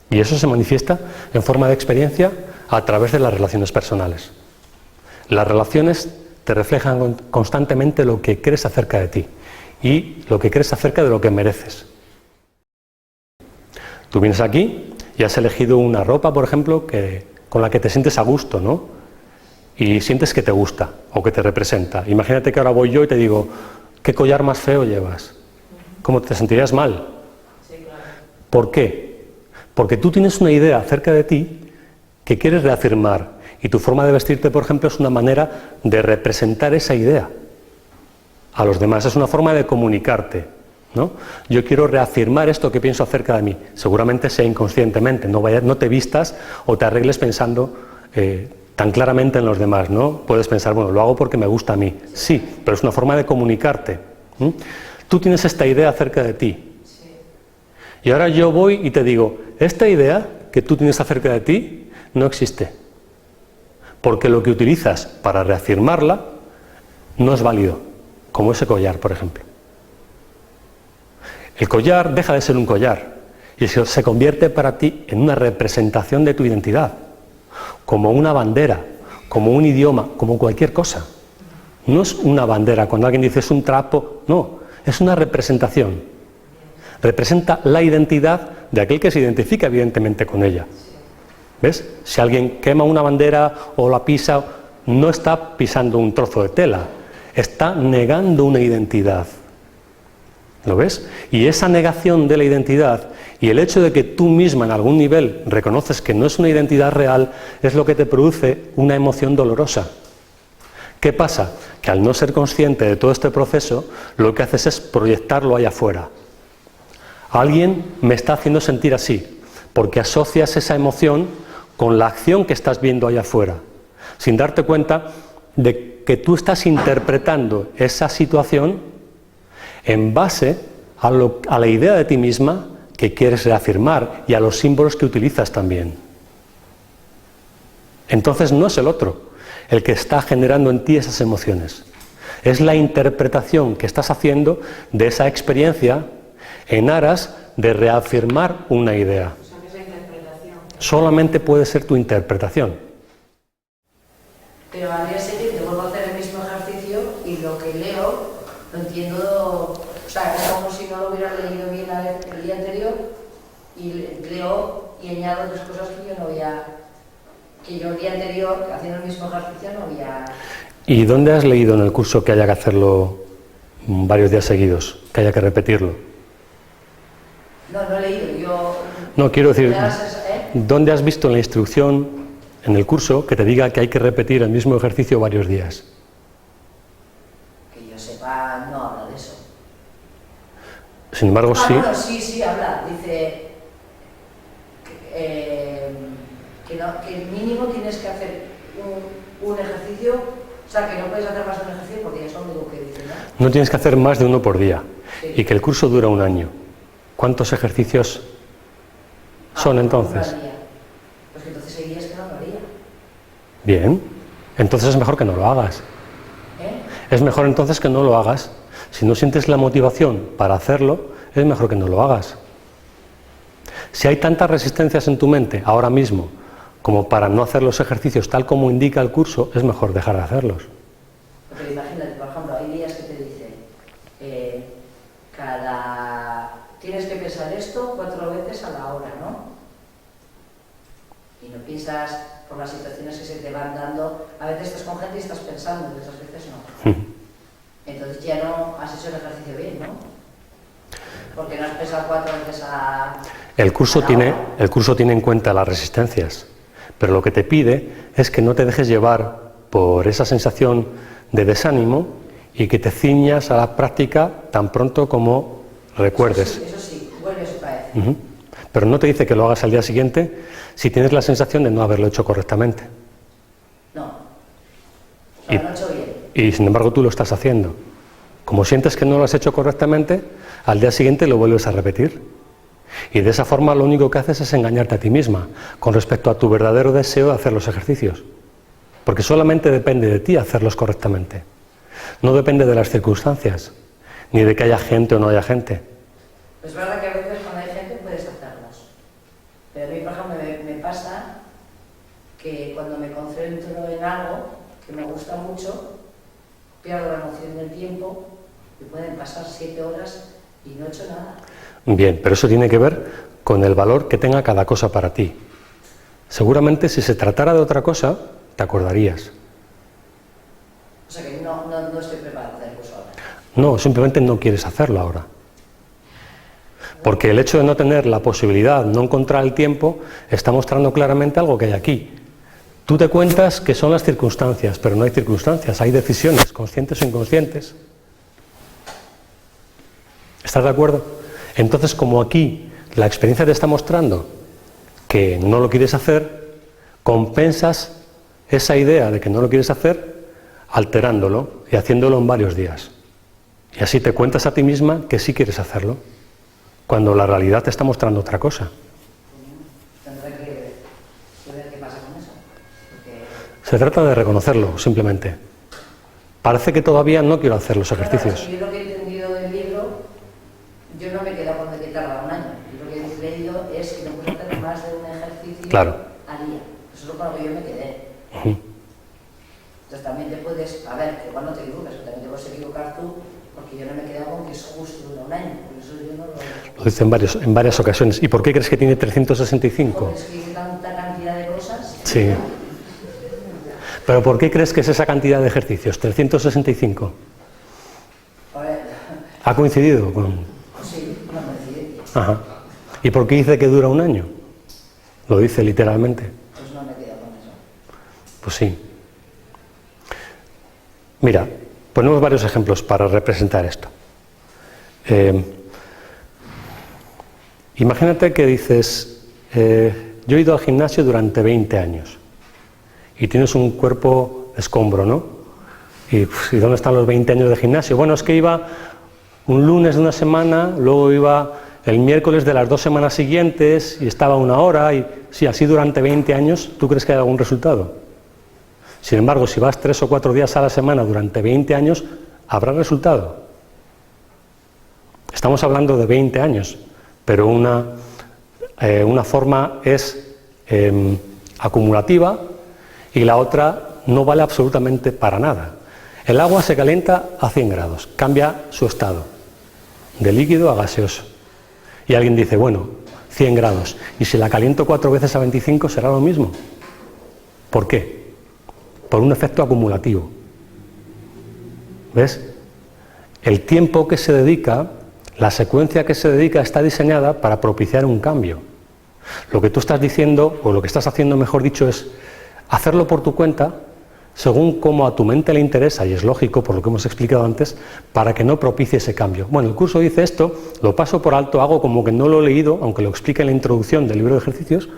Y eso se manifiesta en forma de experiencia a través de las relaciones personales. Las relaciones te reflejan constantemente lo que crees acerca de ti y lo que crees acerca de lo que mereces. Tú vienes aquí y has elegido una ropa, por ejemplo, con la que te sientes a gusto, ¿no? Y sientes que te gusta o que te representa. Imagínate que ahora voy yo y te digo, ¿qué collar más feo llevas? ¿Cómo te sentirías mal? Sí, claro. ¿Por qué? Porque tú tienes una idea acerca de ti que quieres reafirmar y tu forma de vestirte, por ejemplo, es una manera de representar esa idea a los demás, es una forma de comunicarte, ¿no? Yo quiero reafirmar esto que pienso acerca de mí, seguramente sea inconscientemente, no te vistas o te arregles pensando tan claramente en los demás, ¿no? Puedes pensar, bueno, lo hago porque me gusta a mí, sí, pero es una forma de comunicarte. Tú tienes esta idea acerca de ti. Y ahora yo voy y te digo, esta idea que tú tienes acerca de ti no existe. Porque lo que utilizas para reafirmarla no es válido, como ese collar, por ejemplo. El collar deja de ser un collar y se convierte para ti en una representación de tu identidad, como una bandera, como un idioma, como cualquier cosa. No es una bandera, cuando alguien dice es un trapo, no, es una representación. Representa la identidad de aquel que se identifica evidentemente con ella. ¿Ves? Si alguien quema una bandera o la pisa, no está pisando un trozo de tela, está negando una identidad. ¿Lo ves? Y esa negación de la identidad y el hecho de que tú misma en algún nivel reconoces que no es una identidad real es lo que te produce una emoción dolorosa. ¿Qué pasa? Que al no ser consciente de todo este proceso, lo que haces es proyectarlo allá afuera. Alguien me está haciendo sentir así, porque asocias esa emoción con la acción que estás viendo allá afuera, sin darte cuenta de que tú estás interpretando esa situación en base a la idea de ti misma que quieres reafirmar y a los símbolos que utilizas también. Entonces no es el otro el que está generando en ti esas emociones. Es la interpretación que estás haciendo de esa experiencia en aras de reafirmar una idea. O sea, que esa interpretación. Solamente puede ser tu interpretación. Pero al día siguiente vuelvo a hacer el mismo ejercicio y lo que leo lo entiendo, o sea, es como si no lo hubiera leído bien el día anterior y leo y añado otras cosas que yo no había, que yo el día anterior, haciendo el mismo ejercicio, no había... ¿Y dónde has leído en el curso que haya que hacerlo varios días seguidos, que haya que repetirlo? No he leído, yo... No, quiero decir, ¿eh? ¿dónde has visto en la instrucción, en el curso, que te diga que hay que repetir el mismo ejercicio varios días? Que yo sepa, no habla de eso. Sin embargo, sí. Bueno, sí, habla. Dice que mínimo tienes que hacer un ejercicio, o sea, que no puedes hacer más de un ejercicio porque es lo único que dice, ¿no? No tienes que hacer más de uno por día, Sí. y que el curso dura un año. ¿Cuántos ejercicios son entonces? Un día. Pues que entonces hay días que no lo haría. Bien, entonces es mejor que no lo hagas. Es mejor entonces que no lo hagas. Si no sientes la motivación para hacerlo, es mejor que no lo hagas. Si hay tantas resistencias en tu mente ahora mismo como para no hacer los ejercicios tal como indica el curso, es mejor dejar de hacerlos. Pero imagínate, por ejemplo, hay días que te dicen, tienes que pensar esto 4 veces a la hora, ¿no? Y no piensas por las situaciones que se te van dando. A veces estás con gente y estás pensando, y otras veces no. Entonces ya no has hecho el ejercicio bien, ¿no? Porque no has pensado 4 veces a... El curso tiene en cuenta las resistencias, pero lo que te pide es que no te dejes llevar por esa sensación de desánimo y que te ciñas a la práctica tan pronto como recuerdes. Eso sí, vuelves otra vez. Pero no te dice que lo hagas al día siguiente si tienes la sensación de no haberlo hecho correctamente. No. O sea, no he hecho bien. Y sin embargo tú lo estás haciendo. Como sientes que no lo has hecho correctamente, al día siguiente lo vuelves a repetir. Y de esa forma lo único que haces es engañarte a ti misma con respecto a tu verdadero deseo de hacer los ejercicios. Porque solamente depende de ti hacerlos correctamente. No depende de las circunstancias, ni de que haya gente o no haya gente. Es verdad que a veces cuando hay gente puedes hacerlos. Pero a mí, por ejemplo, me pasa que cuando me concentro en algo que me gusta mucho, pierdo la noción del tiempo y pueden pasar 7 horas y no he hecho nada. Bien, pero eso tiene que ver con el valor que tenga cada cosa para ti. Seguramente si se tratara de otra cosa, te acordarías. O sea que no estoy preparada para hacer el curso ahora. No, simplemente no quieres hacerlo ahora. Porque el hecho de no tener la posibilidad, no encontrar el tiempo, está mostrando claramente algo que hay aquí. Tú te cuentas que son las circunstancias, pero no hay circunstancias, hay decisiones, conscientes o inconscientes. ¿Estás de acuerdo? Entonces, como aquí la experiencia te está mostrando que no lo quieres hacer, compensas esa idea de que no lo quieres hacer alterándolo y haciéndolo en varios días. Y así te cuentas a ti misma que sí quieres hacerlo, cuando la realidad te está mostrando otra cosa. Tendré que ver qué pasa con eso. Porque... Se trata de reconocerlo, simplemente. Parece que todavía no quiero hacer los ejercicios. Yo lo que he entendido del libro, yo no me he quedado con que tarda un año. Yo lo que he leído es que no puedes hacer más de un ejercicio al día. Eso es con lo que yo me quedé. Entonces también te puedes, a ver, que igual no te equivocas, pero también te puedes equivocar tú, porque yo no me he quedado con que es justo dura un año. Por eso yo no lo... Lo dice en varias ocasiones. ¿Y por qué crees que tiene 365? Porque es que hay tanta cantidad de cosas. Sí. ¿Pero por qué crees que es esa cantidad de ejercicios? 365. A ver, ¿Ha coincidido con...? sí, una coincidencia. Ajá. ¿Y por qué dice que dura un año? Lo dice literalmente. Pues no me he quedado con eso. Pues sí. Mira, ponemos varios ejemplos para representar esto. Imagínate que dices, yo he ido al gimnasio durante 20 años y tienes un cuerpo escombro, ¿no? ¿Y dónde están los 20 años de gimnasio? Bueno, es que iba un lunes de una semana, luego iba el miércoles de las 2 semanas siguientes y estaba 1 hora y sí, así durante 20 años, ¿tú crees que hay algún resultado? Sin embargo, si vas 3 o 4 días a la semana durante 20 años, ¿habrá resultado? Estamos hablando de 20 años, pero una forma es acumulativa y la otra no vale absolutamente para nada. El agua se calienta a 100 grados, cambia su estado, de líquido a gaseoso. Y alguien dice, bueno, 100 grados, y si la caliento 4 veces a 25 será lo mismo. ¿Por qué? Por un efecto acumulativo. ¿Ves? El tiempo que se dedica, la secuencia que se dedica está diseñada para propiciar un cambio. Lo que tú estás diciendo, o lo que estás haciendo mejor dicho, es hacerlo por tu cuenta, según como a tu mente le interesa, y es lógico por lo que hemos explicado antes, para que no propicie ese cambio. Bueno, el curso dice esto, lo paso por alto, hago como que no lo he leído, aunque lo explica en la introducción del libro de ejercicios,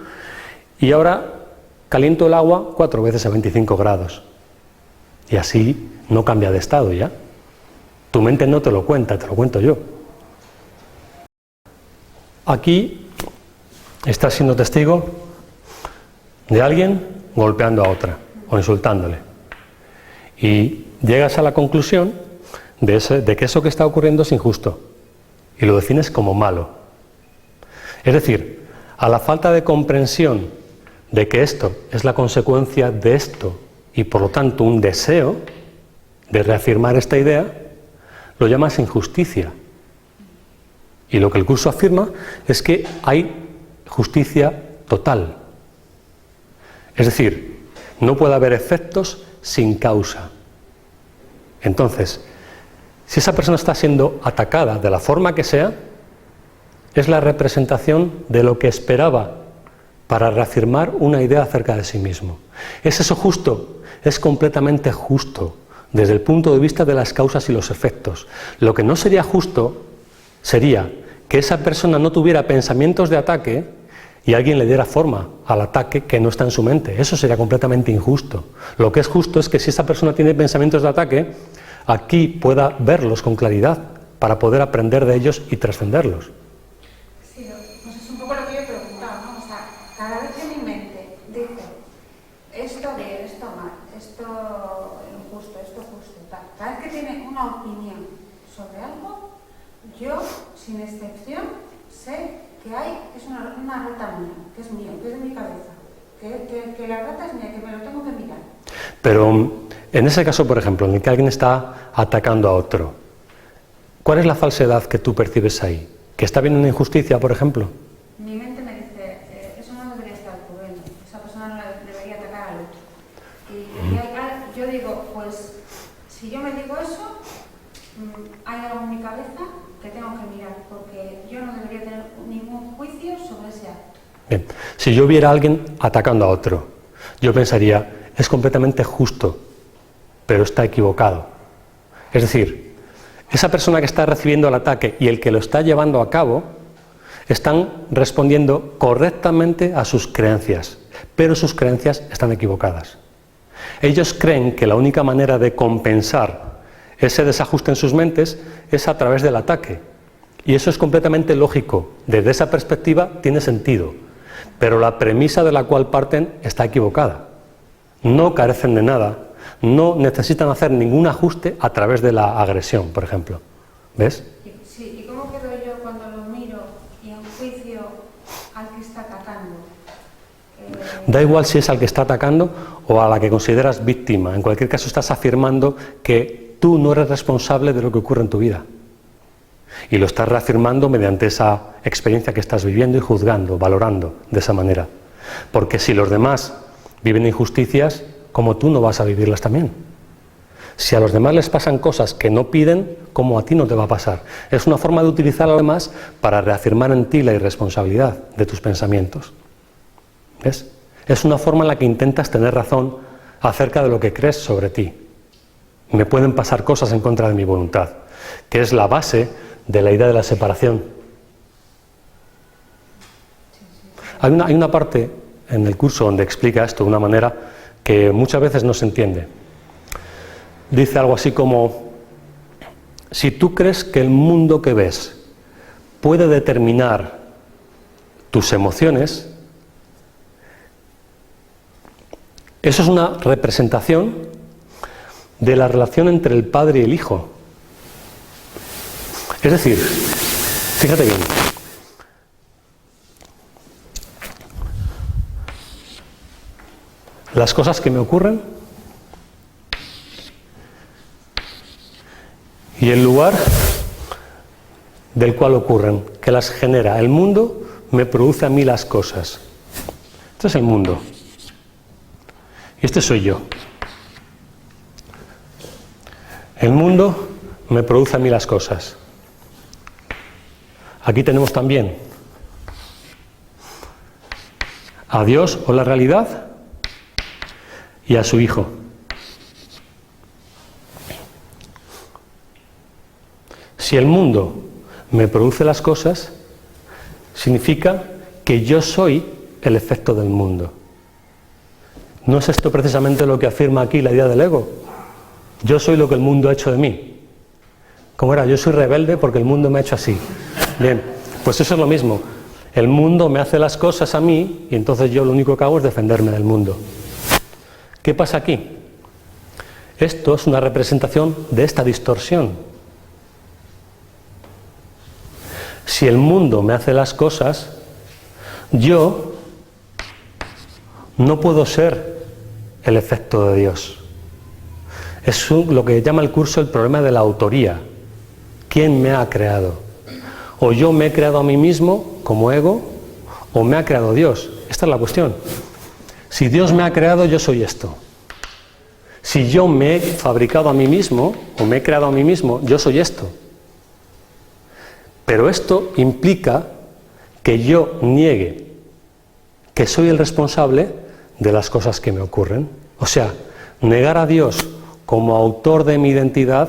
y ahora caliento el agua 4 veces a 25 grados. Y así no cambia de estado ya. Tu mente no te lo cuenta, te lo cuento yo. Aquí estás siendo testigo de alguien golpeando a otra o insultándole. Y llegas a la conclusión de que eso que está ocurriendo es injusto. Y lo defines como malo. Es decir, a la falta de comprensión de que esto es la consecuencia de esto y por lo tanto un deseo de reafirmar esta idea, lo llamas injusticia. Y lo que el curso afirma es que hay justicia total. Es decir, no puede haber efectos sin causa. Entonces, si esa persona está siendo atacada de la forma que sea, es la representación de lo que esperaba para reafirmar una idea acerca de sí mismo. ¿Es eso justo? Es completamente justo desde el punto de vista de las causas y los efectos. Lo que no sería justo sería que esa persona no tuviera pensamientos de ataque y alguien le diera forma al ataque que no está en su mente. Eso sería completamente injusto. Lo que es justo es que si esa persona tiene pensamientos de ataque, aquí pueda verlos con claridad para poder aprender de ellos y trascenderlos. Sí, pues es un poco lo que yo he preguntado, ¿no? O sea, cada vez que mi mente dice esto bien, esto mal, esto injusto, esto justo, tal, cada vez que tiene una opinión sobre algo, yo, sin excepción, sé que es una rata mía, que es mío, que es de mi cabeza, que la rata es mía, que me lo tengo que mirar. Pero en ese caso, por ejemplo, en el que alguien está atacando a otro, ¿cuál es la falsedad que tú percibes ahí? ¿Que está viendo una injusticia, por ejemplo? Mi mente me dice, eso no debería estar ocurriendo, esa persona no debería atacar al otro. Y yo digo, pues, si yo me digo eso, hay algo en mi cabeza que tengo que mirar, porque yo no debería tener ningún juicio sobre ese acto. Bien, si yo viera a alguien atacando a otro, yo pensaría, es completamente justo, pero está equivocado. Es decir, esa persona que está recibiendo el ataque y el que lo está llevando a cabo, están respondiendo correctamente a sus creencias, pero sus creencias están equivocadas. Ellos creen que la única manera de compensar ese desajuste en sus mentes es a través del ataque. Y eso es completamente lógico. Desde esa perspectiva tiene sentido. Pero la premisa de la cual parten está equivocada. No carecen de nada. No necesitan hacer ningún ajuste a través de la agresión, por ejemplo. ¿Ves? Sí, ¿y cómo quedo yo cuando lo miro y enjuicio al que está atacando? Da igual si es al que está atacando o a la que consideras víctima. En cualquier caso estás afirmando que tú no eres responsable de lo que ocurre en tu vida. Y lo estás reafirmando mediante esa experiencia que estás viviendo y juzgando, valorando de esa manera. Porque si los demás viven injusticias, ¿cómo tú no vas a vivirlas también? Si a los demás les pasan cosas que no piden, ¿cómo a ti no te va a pasar? Es una forma de utilizar a los demás para reafirmar en ti la irresponsabilidad de tus pensamientos. ¿Ves? Es una forma en la que intentas tener razón acerca de lo que crees sobre ti. Me pueden pasar cosas en contra de mi voluntad, que es la base de la idea de la separación. Hay una parte en el curso donde explica esto de una manera que muchas veces no se entiende. Dice algo así como, si tú crees que el mundo que ves puede determinar tus emociones, eso es una representación de la relación entre el padre y el hijo. Es decir, fíjate bien, las cosas que me ocurren y el lugar del cual ocurren, que las genera. El mundo me produce a mí las cosas. Este es el mundo. Y este soy yo. El mundo me produce a mí las cosas. Aquí tenemos también a Dios o la realidad y a su Hijo. Si el mundo me produce las cosas, significa que yo soy el efecto del mundo. ¿No es esto precisamente lo que afirma aquí la idea del ego? Yo soy lo que el mundo ha hecho de mí. ¿Cómo era? Yo soy rebelde porque el mundo me ha hecho así. Bien, pues eso es lo mismo. El mundo me hace las cosas a mí y entonces yo lo único que hago es defenderme del mundo. ¿Qué pasa aquí? Esto es una representación de esta distorsión. Si el mundo me hace las cosas, yo no puedo ser el efecto de Dios. Es lo que llama el curso el problema de la autoría. ¿Quién me ha creado? O yo me he creado a mí mismo como ego, o me ha creado Dios. Esta es la cuestión. Si Dios me ha creado, yo soy esto. Si yo me he fabricado a mí mismo, o me he creado a mí mismo, yo soy esto. Pero esto implica que yo niegue que soy el responsable de las cosas que me ocurren. O sea, negar a Dios como autor de mi identidad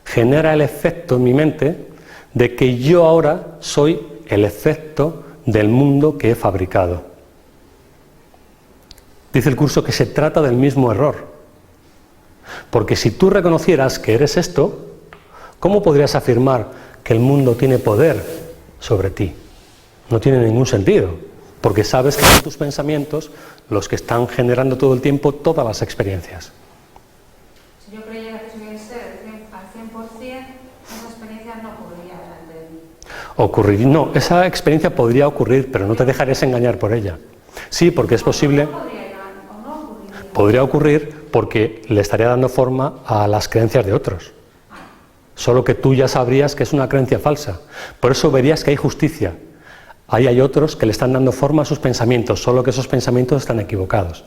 genera el efecto en mi mente de que yo ahora soy el efecto del mundo que he fabricado. Dice el curso que se trata del mismo error. Porque si tú reconocieras que eres esto, ¿cómo podrías afirmar que el mundo tiene poder sobre ti? No tiene ningún sentido, porque sabes que son tus pensamientos los que están generando todo el tiempo todas las experiencias. Si yo creyera que soy el ser al 100%, esa experiencia no ocurriría delante de mí. No, esa experiencia podría ocurrir, pero no te dejarías engañar por ella. Sí, porque es posible. Podría ocurrir porque le estaría dando forma a las creencias de otros. Solo que tú ya sabrías que es una creencia falsa. Por eso verías que hay justicia. Ahí hay otros que le están dando forma a sus pensamientos, solo que esos pensamientos están equivocados.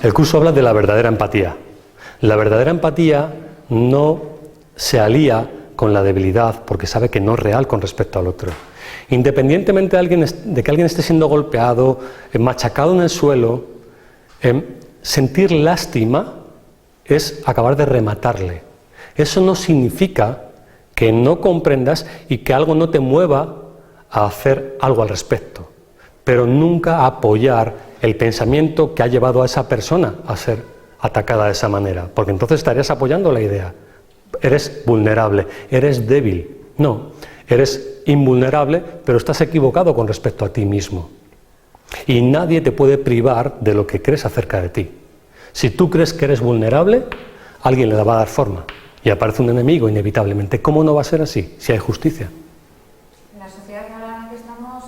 El curso habla de la verdadera empatía. La verdadera empatía no se alía con la debilidad porque sabe que no es real con respecto al otro. Independientemente de que alguien esté siendo golpeado, machacado en el suelo, sentir lástima es acabar de rematarle. Eso no significa que no comprendas y que algo no te mueva a hacer algo al respecto, pero nunca apoyar el pensamiento que ha llevado a esa persona a ser atacada de esa manera, porque entonces estarías apoyando la idea. Eres vulnerable, eres débil. No, eres invulnerable, pero estás equivocado con respecto a ti mismo. Y nadie te puede privar de lo que crees acerca de ti. Si tú crees que eres vulnerable, alguien le va a dar forma y aparece un enemigo inevitablemente. ¿Cómo no va a ser así si hay justicia? En la sociedad en la que estamos,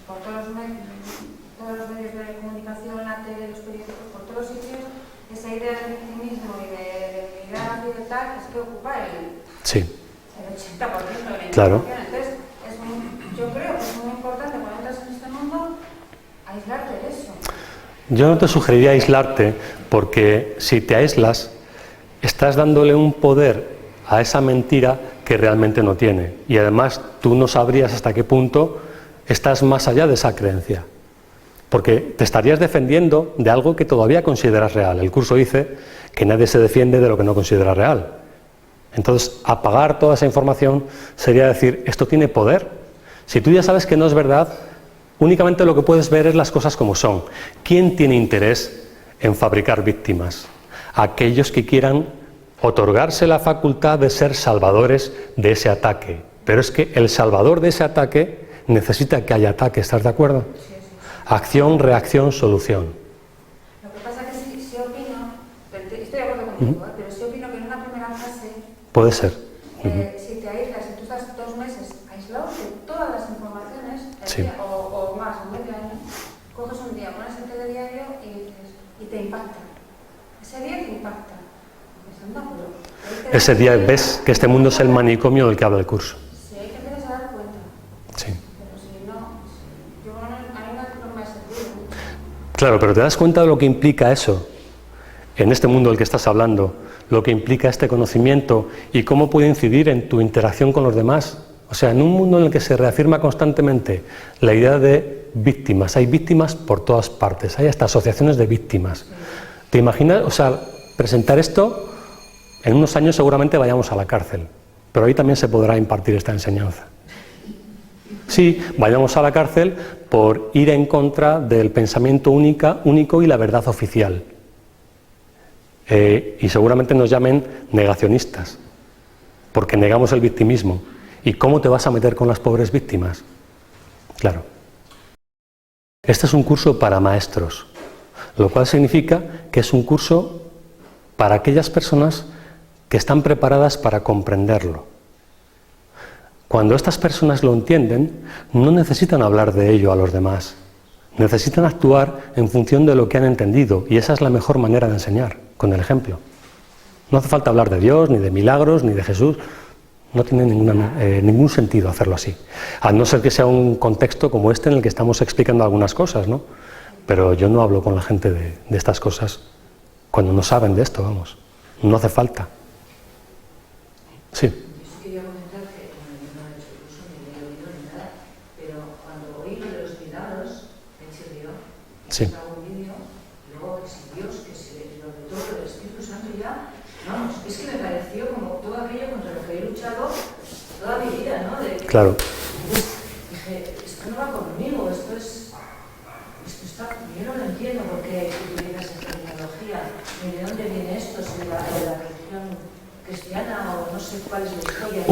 por todos los medios de comunicación, la tele, los periódicos, por todos los sitios, esa idea del victimismo y de debilidad y de tal es que ocupa el 80% de la información. Claro. Entonces, yo creo que es muy importante cuando entras en este mundo aislarte de eso. Yo no te sugeriría aislarte, porque si te aíslas, estás dándole un poder a esa mentira que realmente no tiene. Y además tú no sabrías hasta qué punto estás más allá de esa creencia. Porque te estarías defendiendo de algo que todavía consideras real. El curso dice que nadie se defiende de lo que no considera real. Entonces, apagar toda esa información sería decir, esto tiene poder. Si tú ya sabes que no es verdad, únicamente lo que puedes ver es las cosas como son. ¿Quién tiene interés en fabricar víctimas? Aquellos que quieran otorgarse la facultad de ser salvadores de ese ataque. Pero es que el salvador de ese ataque necesita que haya ataque, ¿estás de acuerdo? Sí. Acción, reacción, solución. Lo que pasa es que sí opino, estoy de acuerdo contigo, pero sí opino que en una primera fase Puede ser. Si te aíslas, si tú estás 2 meses aislado de todas las informaciones, o más, en medio año, coges un día, pones el telediario y te impacta. Ese día te impacta. Ese día ves que este mundo es el manicomio del que habla el curso. Sí, hay que empezar a dar cuenta. Sí. Pero si no, yo a mí no me ha servido mucho. Claro, pero te das cuenta de lo que implica eso, en este mundo del que estás hablando, lo que implica este conocimiento y cómo puede incidir en tu interacción con los demás. O sea, en un mundo en el que se reafirma constantemente la idea de víctimas, hay víctimas por todas partes, hay hasta asociaciones de víctimas. ¿Te imaginas? O sea, presentar esto, en unos años seguramente vayamos a la cárcel, pero ahí también se podrá impartir esta enseñanza. Sí, vayamos a la cárcel, por ir en contra del pensamiento único y la verdad oficial. Y seguramente nos llamen negacionistas, porque negamos el victimismo. ¿Y cómo te vas a meter con las pobres víctimas? Claro. Este es un curso para maestros, lo cual significa que es un curso para aquellas personas que están preparadas para comprenderlo. Cuando estas personas lo entienden, no necesitan hablar de ello a los demás, necesitan actuar en función de lo que han entendido, y esa es la mejor manera de enseñar, con el ejemplo. No hace falta hablar de Dios, ni de milagros, ni de Jesús. No tiene ningún sentido hacerlo así, a no ser que sea un contexto como este en el que estamos explicando algunas cosas, ¿no? Pero yo no hablo con la gente de estas cosas cuando no saben de esto, vamos. No hace falta. Sí. Yo quería comentar que, bueno, yo no he hecho el curso, ni he oído ni nada, pero cuando oí lo de los milagros, me chirrió. Sí. Estaba un vídeo, y luego que si Dios, que si lo de todo, el Espíritu Santo ya, vamos, es que me pareció como todo aquello contra lo que he luchado toda mi vida, ¿no? Claro. Dije, esto no va conmigo, esto está, yo no lo entiendo por qué utilizas esta tecnología, ni de dónde viene esto, si de la religión cristiana o no sé cuál es la historia.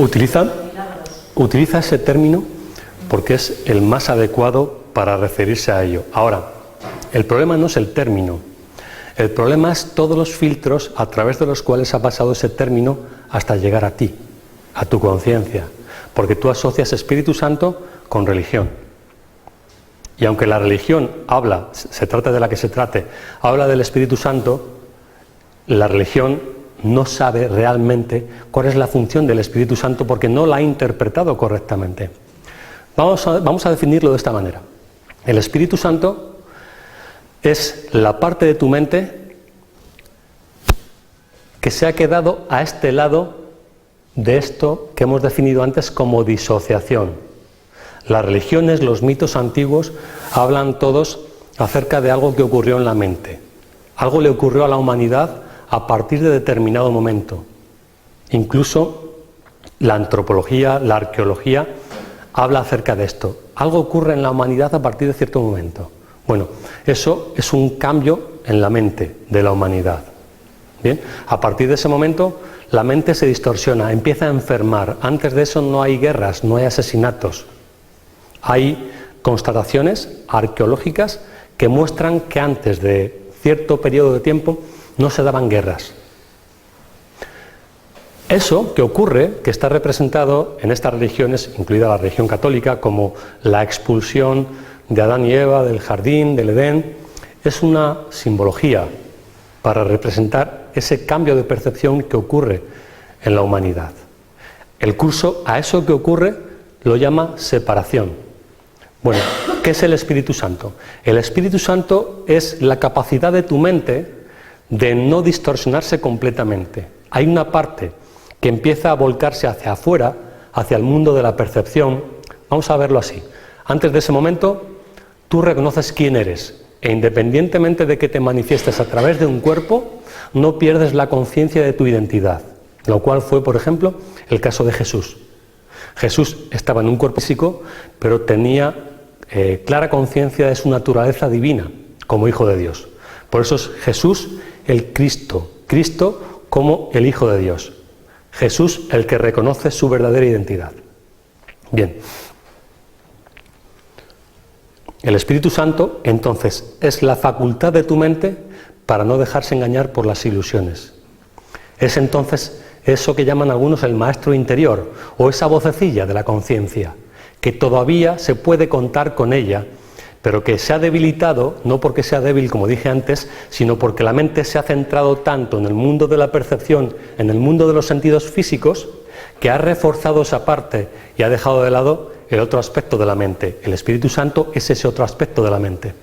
Utiliza ese término porque es el más adecuado para referirse a ello. Ahora, el problema no es el término, el problema es todos los filtros a través de los cuales ha pasado ese término hasta llegar a ti, a tu conciencia, porque tú asocias Espíritu Santo con religión. Y aunque la religión habla, se trate de la que se trate, habla del Espíritu Santo, la religión no sabe realmente cuál es la función del Espíritu Santo porque no la ha interpretado correctamente. Vamos a definirlo de esta manera. El Espíritu Santo es la parte de tu mente que se ha quedado a este lado de esto que hemos definido antes como disociación. Las religiones, los mitos antiguos, hablan todos acerca de algo que ocurrió en la mente. Algo le ocurrió a la humanidad a partir de determinado momento. Incluso la antropología, la arqueología, habla acerca de esto. Algo ocurre en la humanidad a partir de cierto momento. Bueno, eso es un cambio en la mente de la humanidad. Bien, a partir de ese momento la mente se distorsiona, empieza a enfermar. Antes de eso no hay guerras, no hay asesinatos. Hay constataciones arqueológicas que muestran que antes de cierto periodo de tiempo no se daban guerras. Eso que ocurre, que está representado en estas religiones, incluida la religión católica, como la expulsión de Adán y Eva del jardín, del Edén, es una simbología para representar ese cambio de percepción que ocurre en la humanidad. El curso a eso que ocurre lo llama separación. Bueno, ¿qué es el Espíritu Santo? El Espíritu Santo es la capacidad de tu mente de no distorsionarse completamente. Hay una parte que empieza a volcarse hacia afuera, hacia el mundo de la percepción. Vamos a verlo así. Antes de ese momento, tú reconoces quién eres, e independientemente de que te manifiestes a través de un cuerpo, no pierdes la conciencia de tu identidad, lo cual fue, por ejemplo, el caso de Jesús. Jesús estaba en un cuerpo físico, pero tenía clara conciencia de su naturaleza divina, como Hijo de Dios. Por eso es Jesús el Cristo, Cristo como el Hijo de Dios. Jesús el que reconoce su verdadera identidad. Bien. El Espíritu Santo, entonces, es la facultad de tu mente para no dejarse engañar por las ilusiones. Es entonces eso que llaman algunos el maestro interior, o esa vocecilla de la conciencia, que todavía se puede contar con ella, pero que se ha debilitado, no porque sea débil, como dije antes, sino porque la mente se ha centrado tanto en el mundo de la percepción, en el mundo de los sentidos físicos, que ha reforzado esa parte y ha dejado de lado el otro aspecto de la mente. El Espíritu Santo es ese otro aspecto de la mente.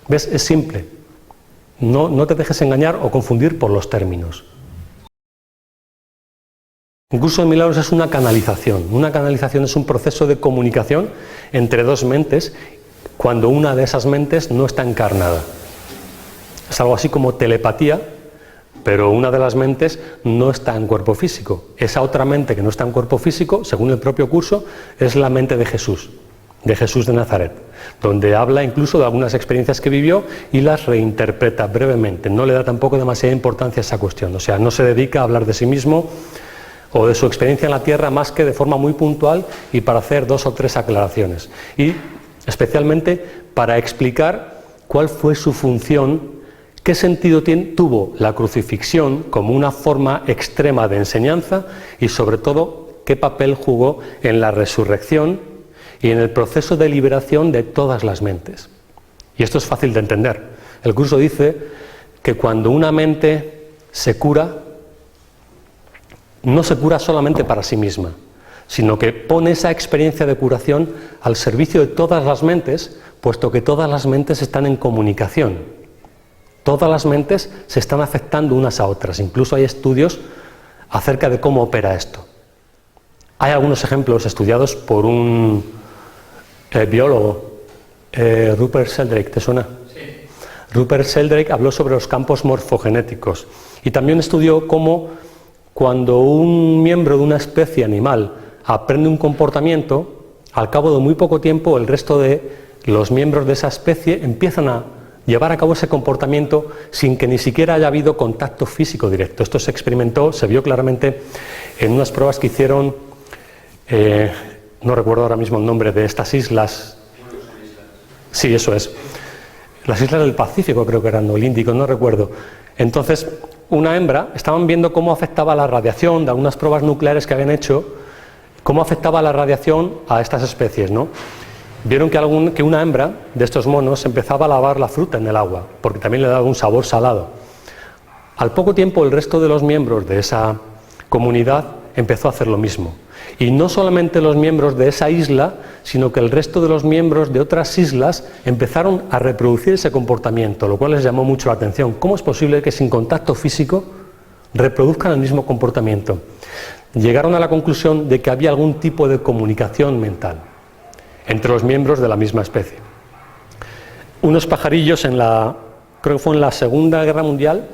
¿Ves? Es simple. No te dejes engañar o confundir por los términos. Un curso de milagros es una canalización. Una canalización es un proceso de comunicación entre dos mentes cuando una de esas mentes no está encarnada. Es algo así como telepatía, pero una de las mentes no está en cuerpo físico. Esa otra mente que no está en cuerpo físico, según el propio curso, es la mente de Jesús. de Jesús de Nazaret, donde habla incluso de algunas experiencias que vivió y las reinterpreta brevemente. No le da tampoco demasiada importancia a esa cuestión, o sea, no se dedica a hablar de sí mismo o de su experiencia en la tierra más que de forma muy puntual y para hacer 2 o 3 aclaraciones. Y especialmente para explicar cuál fue su función, qué sentido tuvo la crucifixión como una forma extrema de enseñanza y sobre todo qué papel jugó en la resurrección y en el proceso de liberación de todas las mentes. Y esto es fácil de entender. El curso dice que cuando una mente se cura, no se cura solamente para sí misma, sino que pone esa experiencia de curación al servicio de todas las mentes, puesto que todas las mentes están en comunicación. Todas las mentes se están afectando unas a otras. Incluso hay estudios acerca de cómo opera esto. Hay algunos ejemplos estudiados por un biólogo, Rupert Sheldrake, ¿te suena? Sí. Rupert Sheldrake habló sobre los campos morfogenéticos y también estudió cómo cuando un miembro de una especie animal aprende un comportamiento, al cabo de muy poco tiempo el resto de los miembros de esa especie empiezan a llevar a cabo ese comportamiento sin que ni siquiera haya habido contacto físico directo. Esto se experimentó, se vio claramente en unas pruebas que hicieron, no recuerdo ahora mismo el nombre de estas islas. Sí, eso es. Las islas del Pacífico creo que eran, o el Índico, no recuerdo. Entonces, una hembra, estaban viendo cómo afectaba la radiación de algunas pruebas nucleares que habían hecho, cómo afectaba la radiación a estas especies, ¿no? Vieron que una hembra de estos monos empezaba a lavar la fruta en el agua, porque también le daba un sabor salado. Al poco tiempo el resto de los miembros de esa comunidad empezó a hacer lo mismo. Y no solamente los miembros de esa isla, sino que el resto de los miembros de otras islas empezaron a reproducir ese comportamiento, lo cual les llamó mucho la atención. ¿Cómo es posible que sin contacto físico reproduzcan el mismo comportamiento? Llegaron a la conclusión de que había algún tipo de comunicación mental entre los miembros de la misma especie. Unos pajarillos creo que fue en la Segunda Guerra Mundial,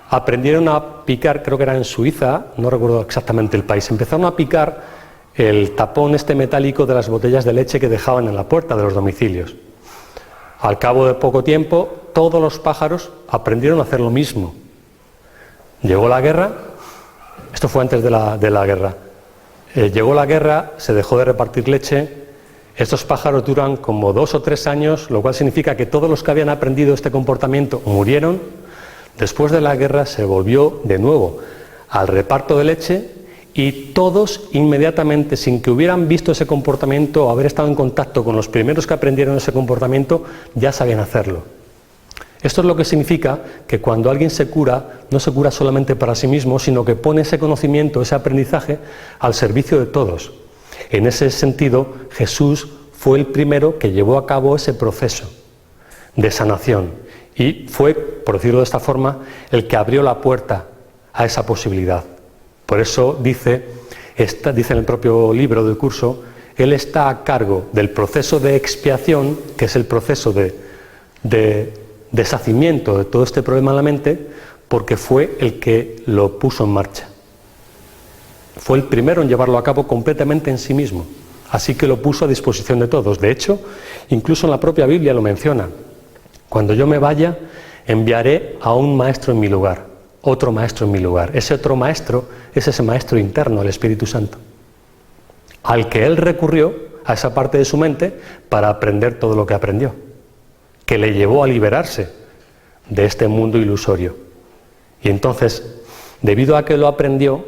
aprendieron a picar, creo que era en Suiza, no recuerdo exactamente el país, empezaron a picar el tapón metálico de las botellas de leche que dejaban en la puerta de los domicilios. Al cabo de poco tiempo, todos los pájaros aprendieron a hacer lo mismo. Llegó la guerra, esto fue antes de la guerra, llegó la guerra, se dejó de repartir leche. Estos pájaros duran como 2 o 3 años, lo cual significa que todos los que habían aprendido este comportamiento murieron. Después de la guerra se volvió de nuevo al reparto de leche y todos inmediatamente, sin que hubieran visto ese comportamiento o haber estado en contacto con los primeros que aprendieron ese comportamiento, ya sabían hacerlo. Esto es lo que significa que cuando alguien se cura, no se cura solamente para sí mismo, sino que pone ese conocimiento, ese aprendizaje al servicio de todos. En ese sentido, Jesús fue el primero que llevó a cabo ese proceso de sanación y fue, por decirlo de esta forma, el que abrió la puerta a esa posibilidad. Por eso dice en el propio libro del curso, Él está a cargo del proceso de expiación, que es el proceso de deshacimiento de todo este problema en la mente, porque fue el que lo puso en marcha. Fue el primero en llevarlo a cabo completamente en sí mismo, así que lo puso a disposición de todos. De hecho, incluso en la propia Biblia lo menciona. Cuando yo me vaya, enviaré a un maestro en mi lugar, otro maestro en mi lugar. Ese otro maestro es ese maestro interno, el Espíritu Santo, al que Él recurrió a esa parte de su mente para aprender todo lo que aprendió, que le llevó a liberarse de este mundo ilusorio. Y entonces, debido a que lo aprendió,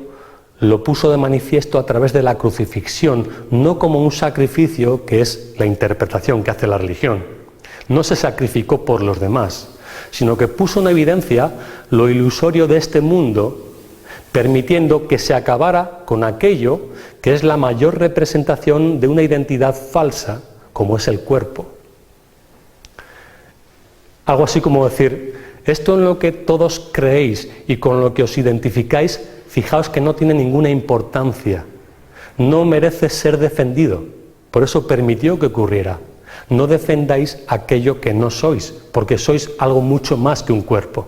lo puso de manifiesto a través de la crucifixión, no como un sacrificio, que es la interpretación que hace la religión. No se sacrificó por los demás, sino que puso en evidencia lo ilusorio de este mundo, permitiendo que se acabara con aquello que es la mayor representación de una identidad falsa, como es el cuerpo. Algo así como decir, esto en lo que todos creéis y con lo que os identificáis, fijaos que no tiene ninguna importancia, no merece ser defendido, por eso permitió que ocurriera. No defendáis aquello que no sois, porque sois algo mucho más que un cuerpo.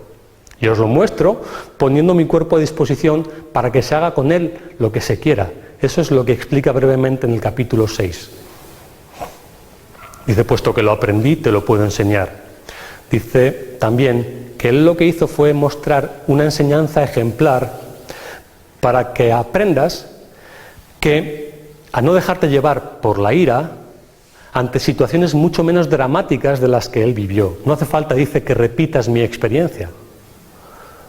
Y os lo muestro poniendo mi cuerpo a disposición para que se haga con él lo que se quiera. Eso es lo que explica brevemente en el capítulo 6. Dice, puesto que lo aprendí, te lo puedo enseñar. Dice también que él lo que hizo fue mostrar una enseñanza ejemplar para que aprendas que a no dejarte llevar por la ira ante situaciones mucho menos dramáticas de las que él vivió. No hace falta, dice, que repitas mi experiencia.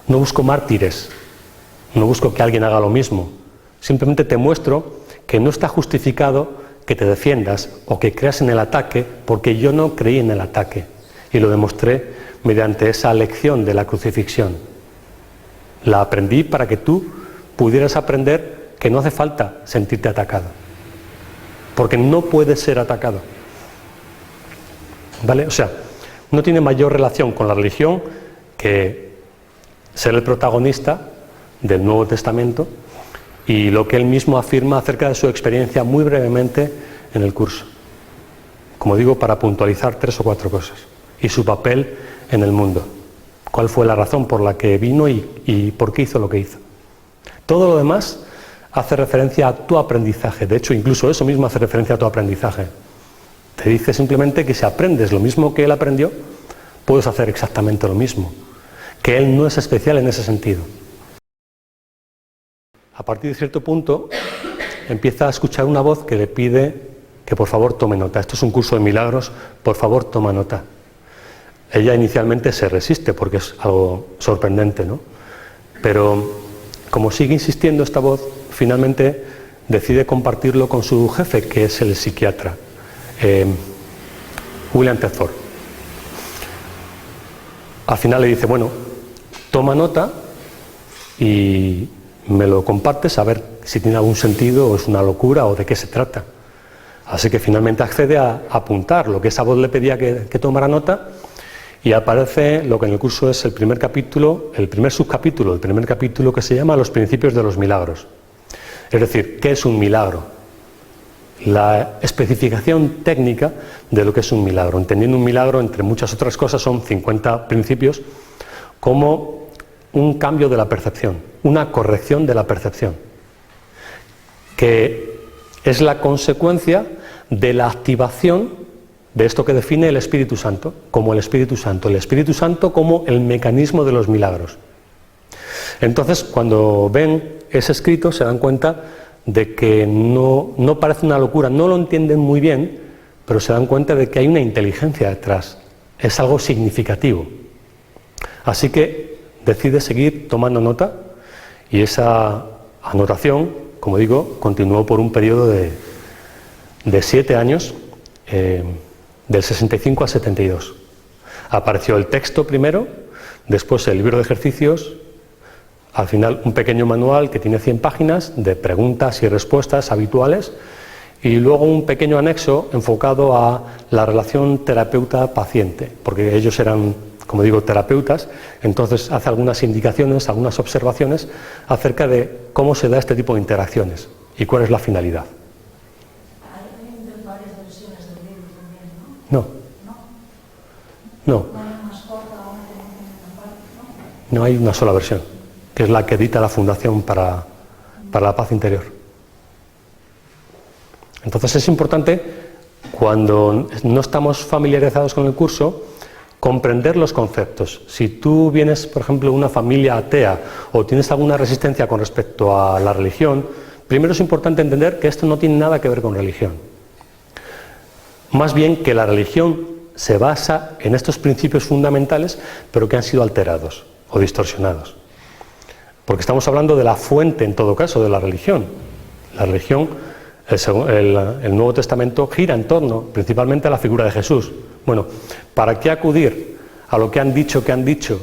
No busco mártires, no busco que alguien haga lo mismo. Simplemente te muestro que no está justificado que te defiendas o que creas en el ataque, porque yo no creí en el ataque. Y lo demostré mediante esa lección de la crucifixión. La aprendí para que tú pudieras aprender que no hace falta sentirte atacado. Porque no puedes ser atacado. ¿Vale? O sea, no tiene mayor relación con la religión que ser el protagonista del Nuevo Testamento y lo que él mismo afirma acerca de su experiencia muy brevemente en el curso. Como digo, para puntualizar 3 o 4 cosas. Y su papel en el mundo. ¿Cuál fue la razón por la que vino y por qué hizo lo que hizo? Todo lo demás hace referencia a tu aprendizaje. De hecho, incluso eso mismo hace referencia a tu aprendizaje. Te dice simplemente que si aprendes lo mismo que él aprendió, puedes hacer exactamente lo mismo. Que él no es especial en ese sentido. A partir de cierto punto, empieza a escuchar una voz que le pide que por favor tome nota. Esto es un curso de milagros, por favor toma nota. Ella inicialmente se resiste porque es algo sorprendente, ¿no? Pero como sigue insistiendo esta voz, finalmente decide compartirlo con su jefe, que es el psiquiatra, William Tedford. Al final le dice, bueno, toma nota y me lo compartes a ver si tiene algún sentido o es una locura o de qué se trata. Así que finalmente accede a apuntar lo que esa voz le pedía que tomara nota y aparece lo que en el curso es el primer capítulo, el primer subcapítulo, el primer capítulo que se llama Los principios de los milagros. Es decir, ¿qué es un milagro? La especificación técnica de lo que es un milagro. Entendiendo un milagro, entre muchas otras cosas, son 50 principios, como un cambio de la percepción, una corrección de la percepción, que es la consecuencia de la activación de esto que define el Espíritu Santo, como el Espíritu Santo como el mecanismo de los milagros. Entonces, cuando ven ese escrito, se dan cuenta de que no parece una locura, no lo entienden muy bien, pero se dan cuenta de que hay una inteligencia detrás, es algo significativo. Así que decide seguir tomando nota y esa anotación, como digo, continuó por un periodo de 7 años, del 65 al 72. Apareció el texto primero, después el libro de ejercicios, al final un pequeño manual que tiene 100 páginas de preguntas y respuestas habituales y luego un pequeño anexo enfocado a la relación terapeuta-paciente, porque ellos eran, como digo, terapeutas, entonces hace algunas indicaciones, algunas observaciones acerca de cómo se da este tipo de interacciones y cuál es la finalidad. Hay varias versiones del libro también, ¿no? No. No hay una sola versión, que es la que edita la Fundación para la Paz Interior. Entonces es importante, cuando no estamos familiarizados con el curso, comprender los conceptos. Si tú vienes, por ejemplo, de una familia atea o tienes alguna resistencia con respecto a la religión, primero es importante entender que esto no tiene nada que ver con religión. Más bien que la religión se basa en estos principios fundamentales, pero que han sido alterados o distorsionados. Porque estamos hablando de la fuente, en todo caso, de la religión. La religión, el Nuevo Testamento, gira en torno principalmente a la figura de Jesús. Bueno, ¿para qué acudir a lo que han dicho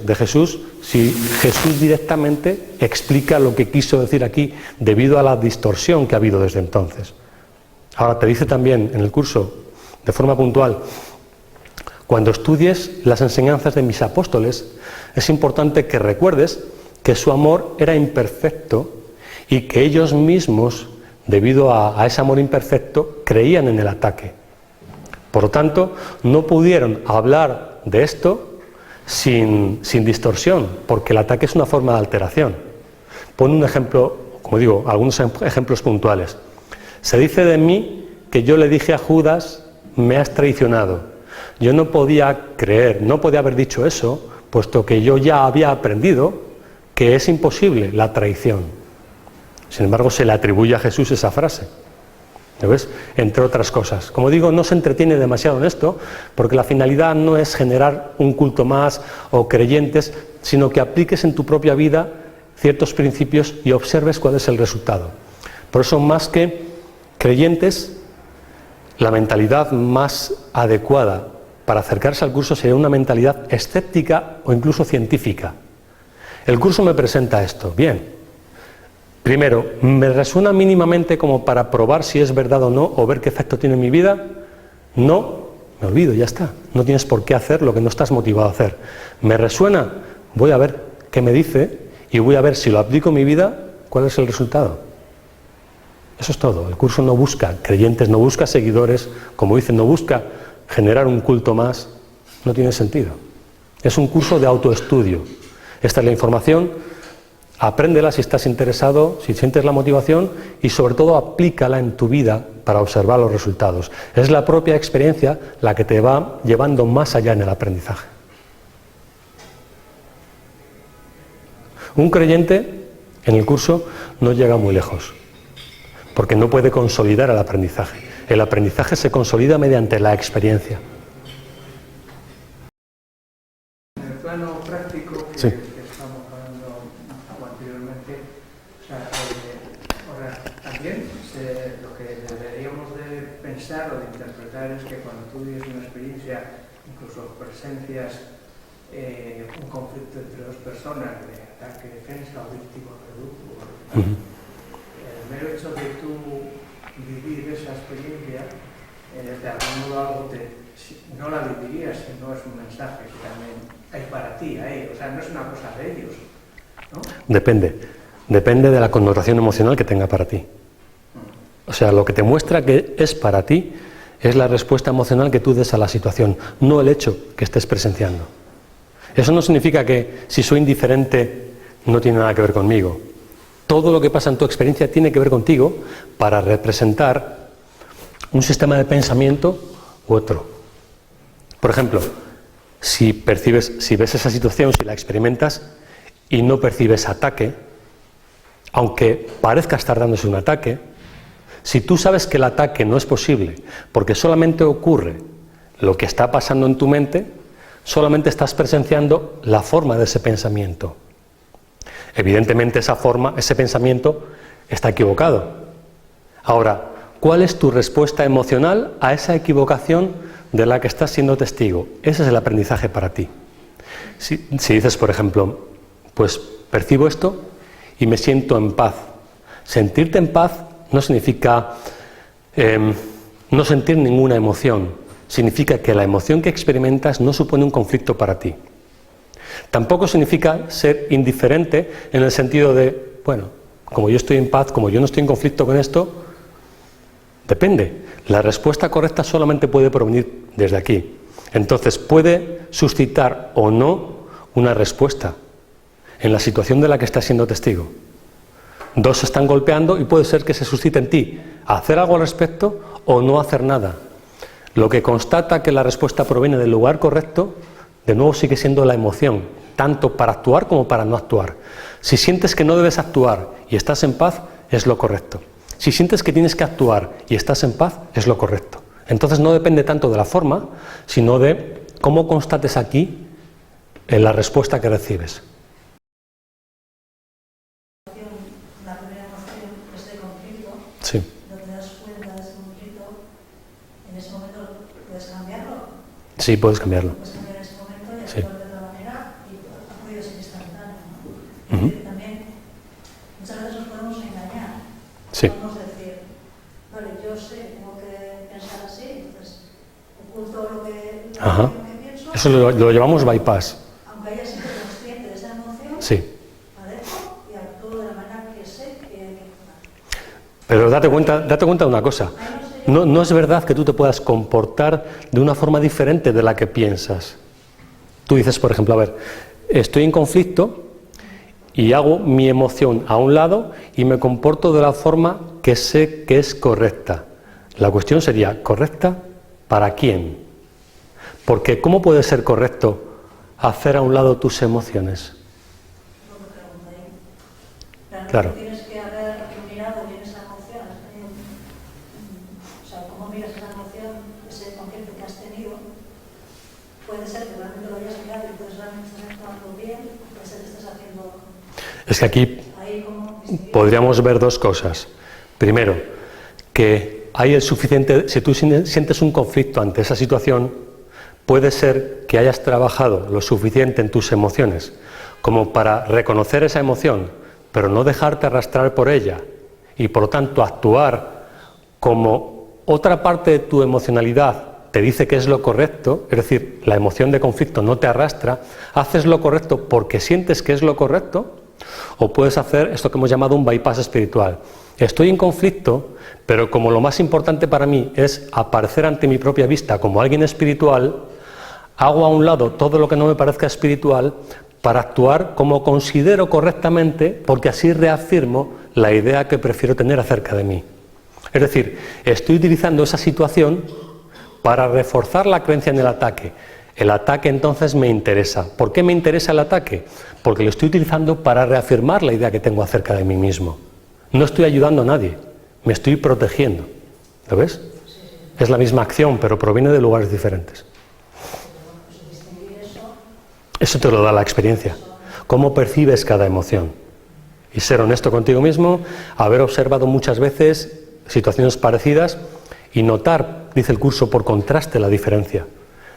de Jesús si Jesús directamente explica lo que quiso decir aquí debido a la distorsión que ha habido desde entonces? Ahora te dice también en el curso, de forma puntual, cuando estudies las enseñanzas de mis apóstoles, es importante que recuerdes que su amor era imperfecto y que ellos mismos, debido a ese amor imperfecto, creían en el ataque. Por lo tanto, no pudieron hablar de esto sin distorsión, porque el ataque es una forma de alteración. Pon un ejemplo, como digo, algunos ejemplos puntuales. Se dice de mí que yo le dije a Judas me has traicionado. Yo no podía creer, no podía haber dicho eso, puesto que yo ya había aprendido que es imposible la traición. Sin embargo, se le atribuye a Jesús esa frase. ¿Lo ves? Entre otras cosas. Como digo, no se entretiene demasiado en esto, porque la finalidad no es generar un culto más o creyentes, sino que apliques en tu propia vida ciertos principios y observes cuál es el resultado. Por eso, más que creyentes, la mentalidad más adecuada para acercarse al curso sería una mentalidad escéptica o incluso científica. El curso me presenta esto. Bien. Primero, ¿me resuena mínimamente como para probar si es verdad o no, o ver qué efecto tiene en mi vida? No, me olvido, ya está. No tienes por qué hacer lo que no estás motivado a hacer. ¿Me resuena? Voy a ver qué me dice y voy a ver si lo aplico en mi vida, cuál es el resultado. Eso es todo. El curso no busca creyentes, no busca seguidores, como dicen, no busca generar un culto más. No tiene sentido. Es un curso de autoestudio. Esta es la información. Apréndela si estás interesado, si sientes la motivación y sobre todo aplícala en tu vida para observar los resultados. Es la propia experiencia la que te va llevando más allá en el aprendizaje. Un creyente en el curso no llega muy lejos, porque no puede consolidar el aprendizaje. El aprendizaje se consolida mediante la experiencia. En el plano práctico, Sí. Lo que deberíamos de pensar o de interpretar es que cuando tú vives una experiencia, incluso presencias un conflicto entre dos personas de ataque-defensa o víctima-reducto, el mero hecho de tú vivir esa experiencia, de algún modo algo no la vivirías si no es un mensaje que también hay para ti, o sea, no es una cosa de ellos, ¿no? Depende de la connotación emocional que tenga para ti. O sea, lo que te muestra que es para ti es la respuesta emocional que tú des a la situación, no el hecho que estés presenciando. Eso no significa que si soy indiferente no tiene nada que ver conmigo. Todo lo que pasa en tu experiencia tiene que ver contigo para representar un sistema de pensamiento u otro. Por ejemplo, si ves esa situación, si la experimentas y no percibes ataque, aunque parezca estar dándose un ataque, si tú sabes que el ataque no es posible porque solamente ocurre lo que está pasando en tu mente, solamente estás presenciando la forma de ese pensamiento. Evidentemente ese pensamiento está equivocado. Ahora, ¿cuál es tu respuesta emocional a esa equivocación de la que estás siendo testigo? Ese es el aprendizaje para ti. Si dices, por ejemplo, pues percibo esto y me siento en paz. Sentirte en paz no significa no sentir ninguna emoción. Significa que la emoción que experimentas no supone un conflicto para ti. Tampoco significa ser indiferente en el sentido de, bueno, como yo estoy en paz, como yo no estoy en conflicto con esto, depende. La respuesta correcta solamente puede provenir desde aquí. Entonces puede suscitar o no una respuesta en la situación de la que estás siendo testigo. Dos se están golpeando y puede ser que se suscite en ti hacer algo al respecto o no hacer nada. Lo que constata que la respuesta proviene del lugar correcto, de nuevo sigue siendo la emoción, tanto para actuar como para no actuar. Si sientes que no debes actuar y estás en paz, es lo correcto. Si sientes que tienes que actuar y estás en paz, es lo correcto. Entonces no depende tanto de la forma, sino de cómo constates aquí en la respuesta que recibes. Sí. ¿No te das cuenta de ese conflicto? En ese momento puedes cambiarlo. Sí, puedes cambiarlo. Puedes cambiar en ese momento y Sí. actuar de otra manera y ha podido ser instantáneo, ¿no? Es decir, también muchas veces nos podemos engañar. Sí. Podemos decir, vale, yo sé, tengo que pensar así, entonces oculto lo que pienso. Eso lo llamamos bypass. Aunque haya sido consciente de esa emoción, Sí. la dejo y actúo de la manera que sé que hay que actuar. Pero date cuenta de una cosa. No es verdad que tú te puedas comportar de una forma diferente de la que piensas. Tú dices, por ejemplo, a ver, estoy en conflicto y hago mi emoción a un lado y me comporto de la forma que sé que es correcta. La cuestión sería, ¿correcta ¿Para quién? Porque ¿cómo puede ser correcto hacer a un lado tus emociones? Lo que pregunta ahí. Realmente Claro. tienes que haber mirado bien esa emoción. O sea, cómo miras esa emoción, ese conflicto que has tenido. Puede ser que realmente lo hayas mirado y puedes realmente estar actuando bien, puede ser que estés haciendo Es que aquí ahí como distinguir. podríamos ver dos cosas. Primero, que hay el suficiente, si tú sientes un conflicto ante esa situación, puede ser que hayas trabajado lo suficiente en tus emociones como para reconocer esa emoción, pero no dejarte arrastrar por ella y por lo tanto actuar como otra parte de tu emocionalidad te dice que es lo correcto, es decir, la emoción de conflicto no te arrastra, haces lo correcto porque sientes que es lo correcto, o puedes hacer esto que hemos llamado un bypass espiritual. Estoy en conflicto, pero como lo más importante para mí es aparecer ante mi propia vista como alguien espiritual, hago a un lado todo lo que no me parezca espiritual para actuar como considero correctamente, porque así reafirmo la idea que prefiero tener acerca de mí. Es decir, estoy utilizando esa situación para reforzar la creencia en el ataque. El ataque entonces me interesa. ¿Por qué me interesa el ataque? Porque lo estoy utilizando para reafirmar la idea que tengo acerca de mí mismo. No estoy ayudando a nadie, me estoy protegiendo. ¿Lo ves? Es la misma acción, pero proviene de lugares diferentes. Eso te lo da la experiencia. ¿Cómo percibes cada emoción? Y ser honesto contigo mismo, haber observado muchas veces situaciones parecidas y notar, dice el curso, por contraste la diferencia.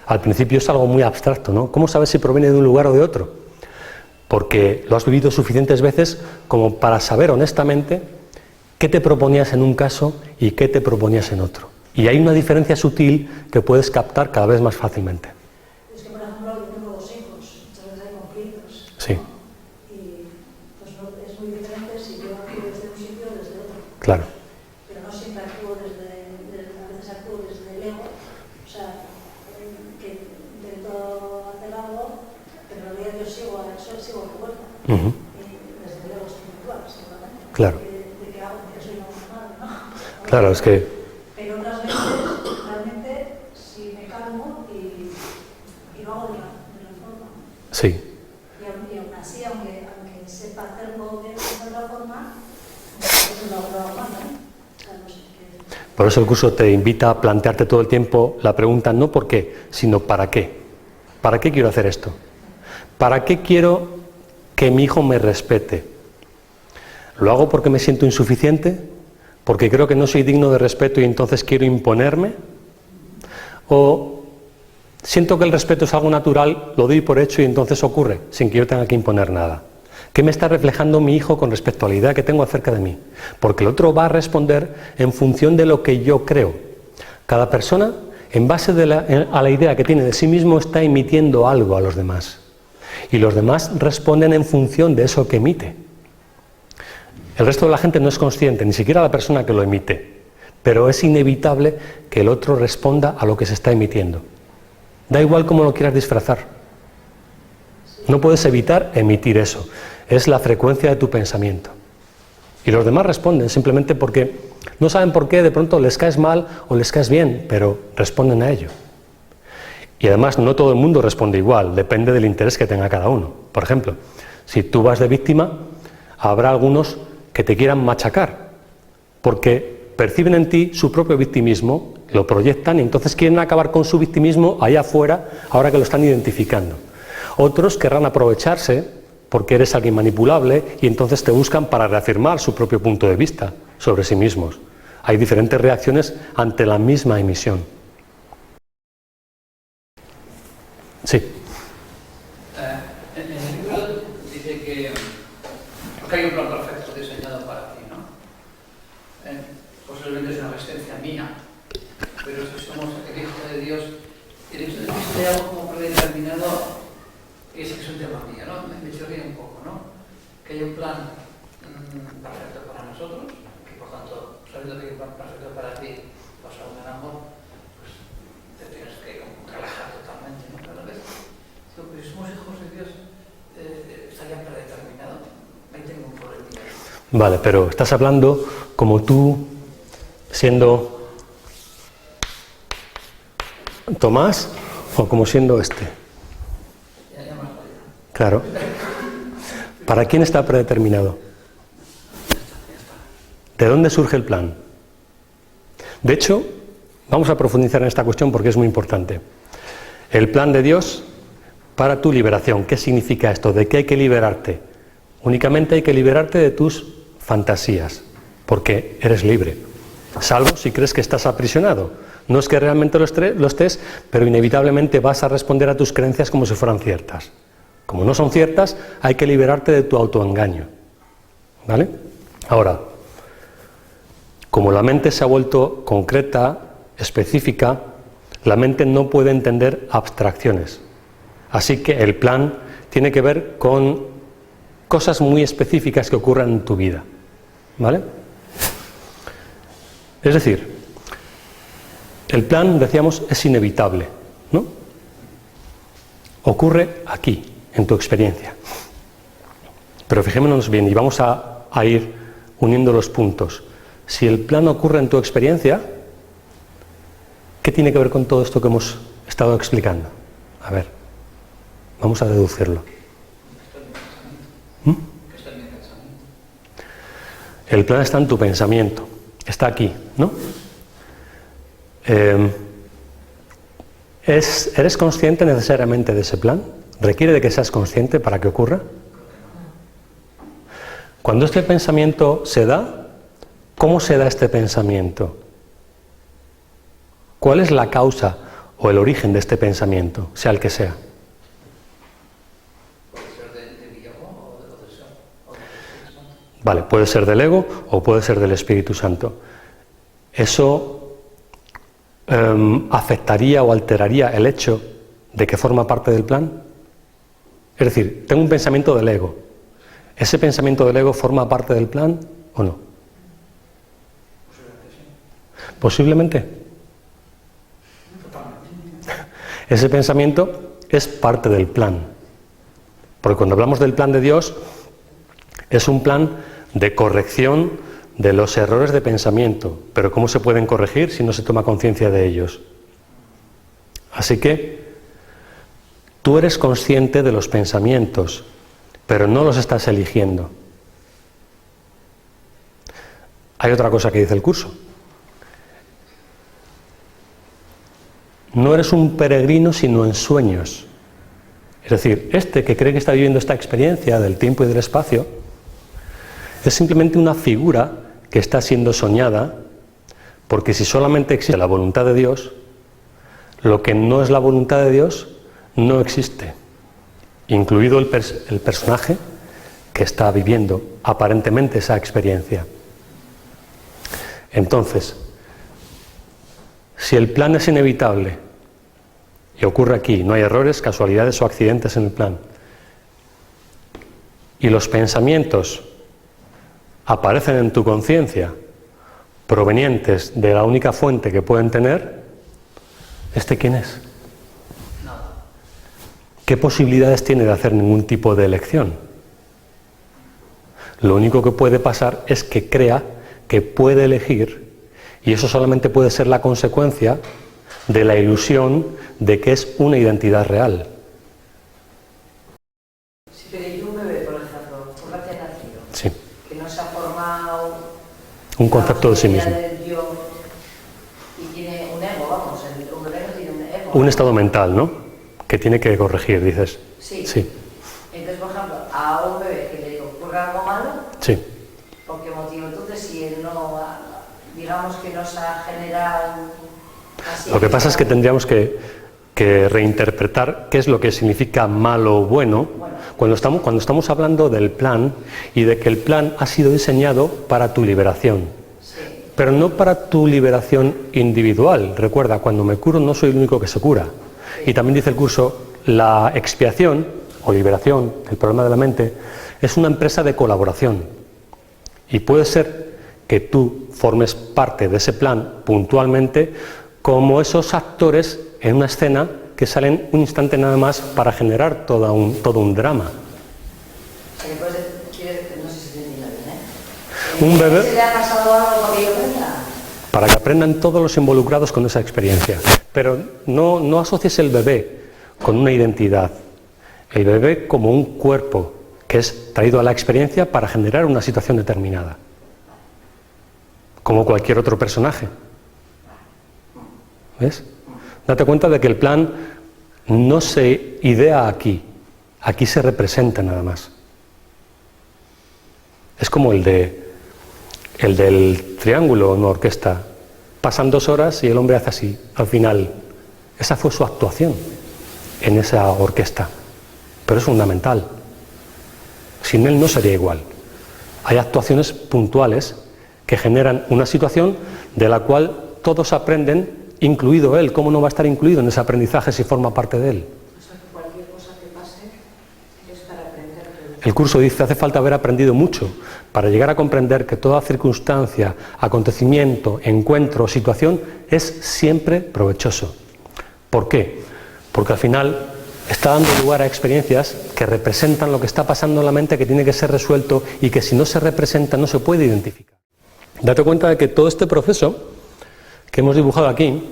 Al principio es algo muy abstracto, ¿no? ¿Cómo sabes si proviene de un lugar o de otro? Porque lo has vivido suficientes veces como para saber honestamente qué te proponías en un caso y qué te proponías en otro. Y hay una diferencia sutil que puedes captar cada vez más fácilmente. Es que, por ejemplo, yo tengo 2 hijos, entonces hay conflictos. Sí. Y pues no, es muy diferente si yo actúo desde un sitio o desde otro. Claro. Pero no siempre actúo a veces actúo desde el ego, o sea, que intento hacer algo, pero en realidad yo sigo la puerta. Desde el ego espiritual, seguramente. Claro. De que hago, porque soy una madre, ¿no? Claro, es que... Pero otras veces, realmente, si me calmo y lo hago de la forma. Sí. Y aún así, aunque sepa hacerlo de otra forma, eso lo hago mal, ¿no? O sea, no sé qué. Por eso el curso te invita a plantearte todo el tiempo la pregunta no por qué, sino para qué. ¿Para qué quiero hacer esto? ¿Para qué quiero que mi hijo me respete? ¿Lo hago porque me siento insuficiente? ¿Porque creo que no soy digno de respeto y entonces quiero imponerme? ¿O siento que el respeto es algo natural, lo doy por hecho y entonces ocurre, sin que yo tenga que imponer nada? ¿Qué me está reflejando mi hijo con respecto a la idea que tengo acerca de mí? Porque el otro va a responder en función de lo que yo creo. Cada persona, en base a la idea que tiene de sí mismo, está emitiendo algo a los demás. Y los demás responden en función de eso que emite. El resto de la gente no es consciente, ni siquiera la persona que lo emite, pero es inevitable que el otro responda a lo que se está emitiendo. Da igual cómo lo quieras disfrazar. No puedes evitar emitir eso. Es la frecuencia de tu pensamiento. Y los demás responden simplemente porque no saben por qué, de pronto les caes mal o les caes bien, pero responden a ello. Y además no todo el mundo responde igual, depende del interés que tenga cada uno. Por ejemplo, si tú vas de víctima, habrá algunos que te quieran machacar, porque perciben en ti su propio victimismo, lo proyectan y entonces quieren acabar con su victimismo allá afuera, ahora que lo están identificando. Otros querrán aprovecharse porque eres alguien manipulable y entonces te buscan para reafirmar su propio punto de vista sobre sí mismos. Hay diferentes reacciones ante la misma emisión. Sí. En el libro dice que hay un plan perfecto diseñado para ti, ¿no? Posiblemente es una resistencia mía, pero si somos el Hijo de Dios, el hecho de que esté algo como predeterminado es un tema mío, ¿no? Me chirría un poco, ¿no? Que hay un plan perfecto para nosotros, que por tanto, sabiendo que hay un plan perfecto para ti, basado en el amor, pues te tienes que relajar totalmente, ¿no? Pero a la vez, si somos hijos de Dios, está ya predeterminado. Ahí tengo un problema. Vale, pero estás hablando como tú, siendo Tomás o como siendo este. Claro. ¿Para quién está predeterminado? ¿De dónde surge el plan? De hecho, vamos a profundizar en esta cuestión porque es muy importante. El plan de Dios para tu liberación. ¿Qué significa esto? ¿De qué hay que liberarte? Únicamente hay que liberarte de tus fantasías, porque eres libre. Salvo si crees que estás aprisionado. No es que realmente lo estés, pero inevitablemente vas a responder a tus creencias como si fueran ciertas. Como no son ciertas, hay que liberarte de tu autoengaño. ¿Vale? Ahora, como la mente se ha vuelto concreta, específica, la mente no puede entender abstracciones. Así que el plan tiene que ver con cosas muy específicas que ocurran en tu vida. ¿Vale? Es decir, el plan, decíamos, es inevitable, ¿no? Ocurre aquí, en tu experiencia. Pero fijémonos bien y vamos a ir uniendo los puntos. Si el plan ocurre en tu experiencia, ¿qué tiene que ver con todo esto que hemos estado explicando? A ver, vamos a deducirlo. El plan está en tu pensamiento, está aquí, ¿no? ¿Eres consciente necesariamente de ese plan? ¿Requiere de que seas consciente para que ocurra? Cuando este pensamiento se da, ¿cómo se da este pensamiento? ¿Cuál es la causa o el origen de este pensamiento, sea el que sea? Vale, puede ser del ego o puede ser del Espíritu Santo. ¿Eso afectaría o alteraría el hecho de que forma parte del plan? Es decir, tengo un pensamiento del ego. ¿Ese pensamiento del ego forma parte del plan o no? Posiblemente. Ese pensamiento es parte del plan. Porque cuando hablamos del plan de Dios, es un plan de corrección de los errores de pensamiento. Pero ¿cómo se pueden corregir si no se toma conciencia de ellos? Así que tú eres consciente de los pensamientos, pero no los estás eligiendo. Hay otra cosa que dice el curso. No eres un peregrino sino en sueños. Es decir, este que cree que está viviendo esta experiencia del tiempo y del espacio es simplemente una figura que está siendo soñada, porque si solamente existe la voluntad de Dios, lo que no es la voluntad de Dios no existe, incluido el personaje que está viviendo aparentemente esa experiencia. Entonces, si el plan es inevitable y ocurre aquí, no hay errores, casualidades o accidentes en el plan, y los pensamientos aparecen en tu conciencia provenientes de la única fuente que pueden tener, ¿este quién es? ¿Qué posibilidades tiene de hacer ningún tipo de elección? Lo único que puede pasar es que crea que puede elegir, y eso solamente puede ser la consecuencia de la ilusión de que es una identidad real. Si tenéis un bebé, por ejemplo, un recién nacido, Sí. que no se ha formado Un concepto de sí mismo. Y tiene un ego, vamos, un bebé no tiene un ego. Un estado mental, ¿no? Que tiene que corregir, dices. Sí. Sí. Entonces, por ejemplo, a un bebé que le digo, ocurre algo malo, Sí. ¿por qué motivo? Entonces, si él no, digamos que no se ha generado así. Lo que pasa es que tendríamos que reinterpretar qué es lo que significa malo o bueno cuando estamos hablando del plan y de que el plan ha sido diseñado para tu liberación. Sí. Pero no para tu liberación individual. Recuerda, cuando me curo no soy el único que se cura. Y también dice el curso, la expiación o liberación, el problema de la mente, es una empresa de colaboración. Y puede ser que tú formes parte de ese plan puntualmente como esos actores en una escena que salen un instante nada más para generar todo un drama. O sea, que puede ser, no sé si te entiendo bien, Un bebé, ¿se le ha pasado algo para que yo venga? para que aprendan todos los involucrados con esa experiencia. Pero no asocies el bebé con una identidad, el bebé como un cuerpo que es traído a la experiencia para generar una situación determinada, como cualquier otro personaje. ¿Ves? Date cuenta de que el plan no se idea aquí, aquí se representa nada más. Es como el del triángulo en una orquesta. Pasan 2 horas y el hombre hace así, al final. Esa fue su actuación en esa orquesta. Pero es fundamental. Sin él no sería igual. Hay actuaciones puntuales que generan una situación de la cual todos aprenden, incluido él. ¿Cómo no va a estar incluido en ese aprendizaje si forma parte de él? O sea, que cualquier cosa que pase es para aprender. El curso dice, hace falta haber aprendido mucho para llegar a comprender que toda circunstancia, acontecimiento, encuentro o situación es siempre provechoso. ¿Por qué? Porque al final está dando lugar a experiencias que representan lo que está pasando en la mente, que tiene que ser resuelto y que si no se representa no se puede identificar. Date cuenta de que todo este proceso que hemos dibujado aquí,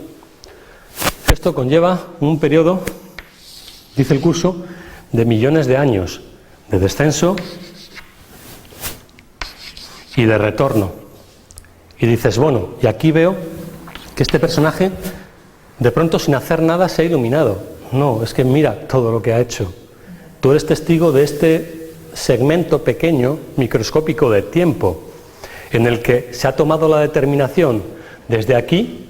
esto conlleva un periodo, dice el curso, de millones de años de descenso y de retorno. Y dices, bueno, y aquí veo que este personaje de pronto sin hacer nada se ha iluminado. No, es que mira todo lo que ha hecho. Tú eres testigo de este segmento pequeño, microscópico de tiempo, en el que se ha tomado la determinación desde aquí,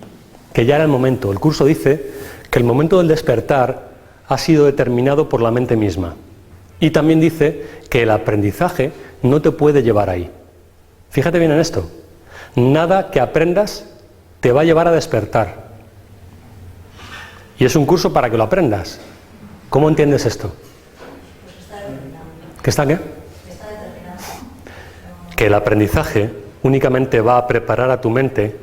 que ya era el momento. El curso dice que el momento del despertar ha sido determinado por la mente misma. Y también dice que el aprendizaje no te puede llevar ahí. Fíjate bien en esto. Nada que aprendas te va a llevar a despertar. Y es un curso para que lo aprendas. ¿Cómo entiendes esto? Pues está determinado. ¿Qué está qué? Está determinado. Que el aprendizaje únicamente va a preparar a tu mente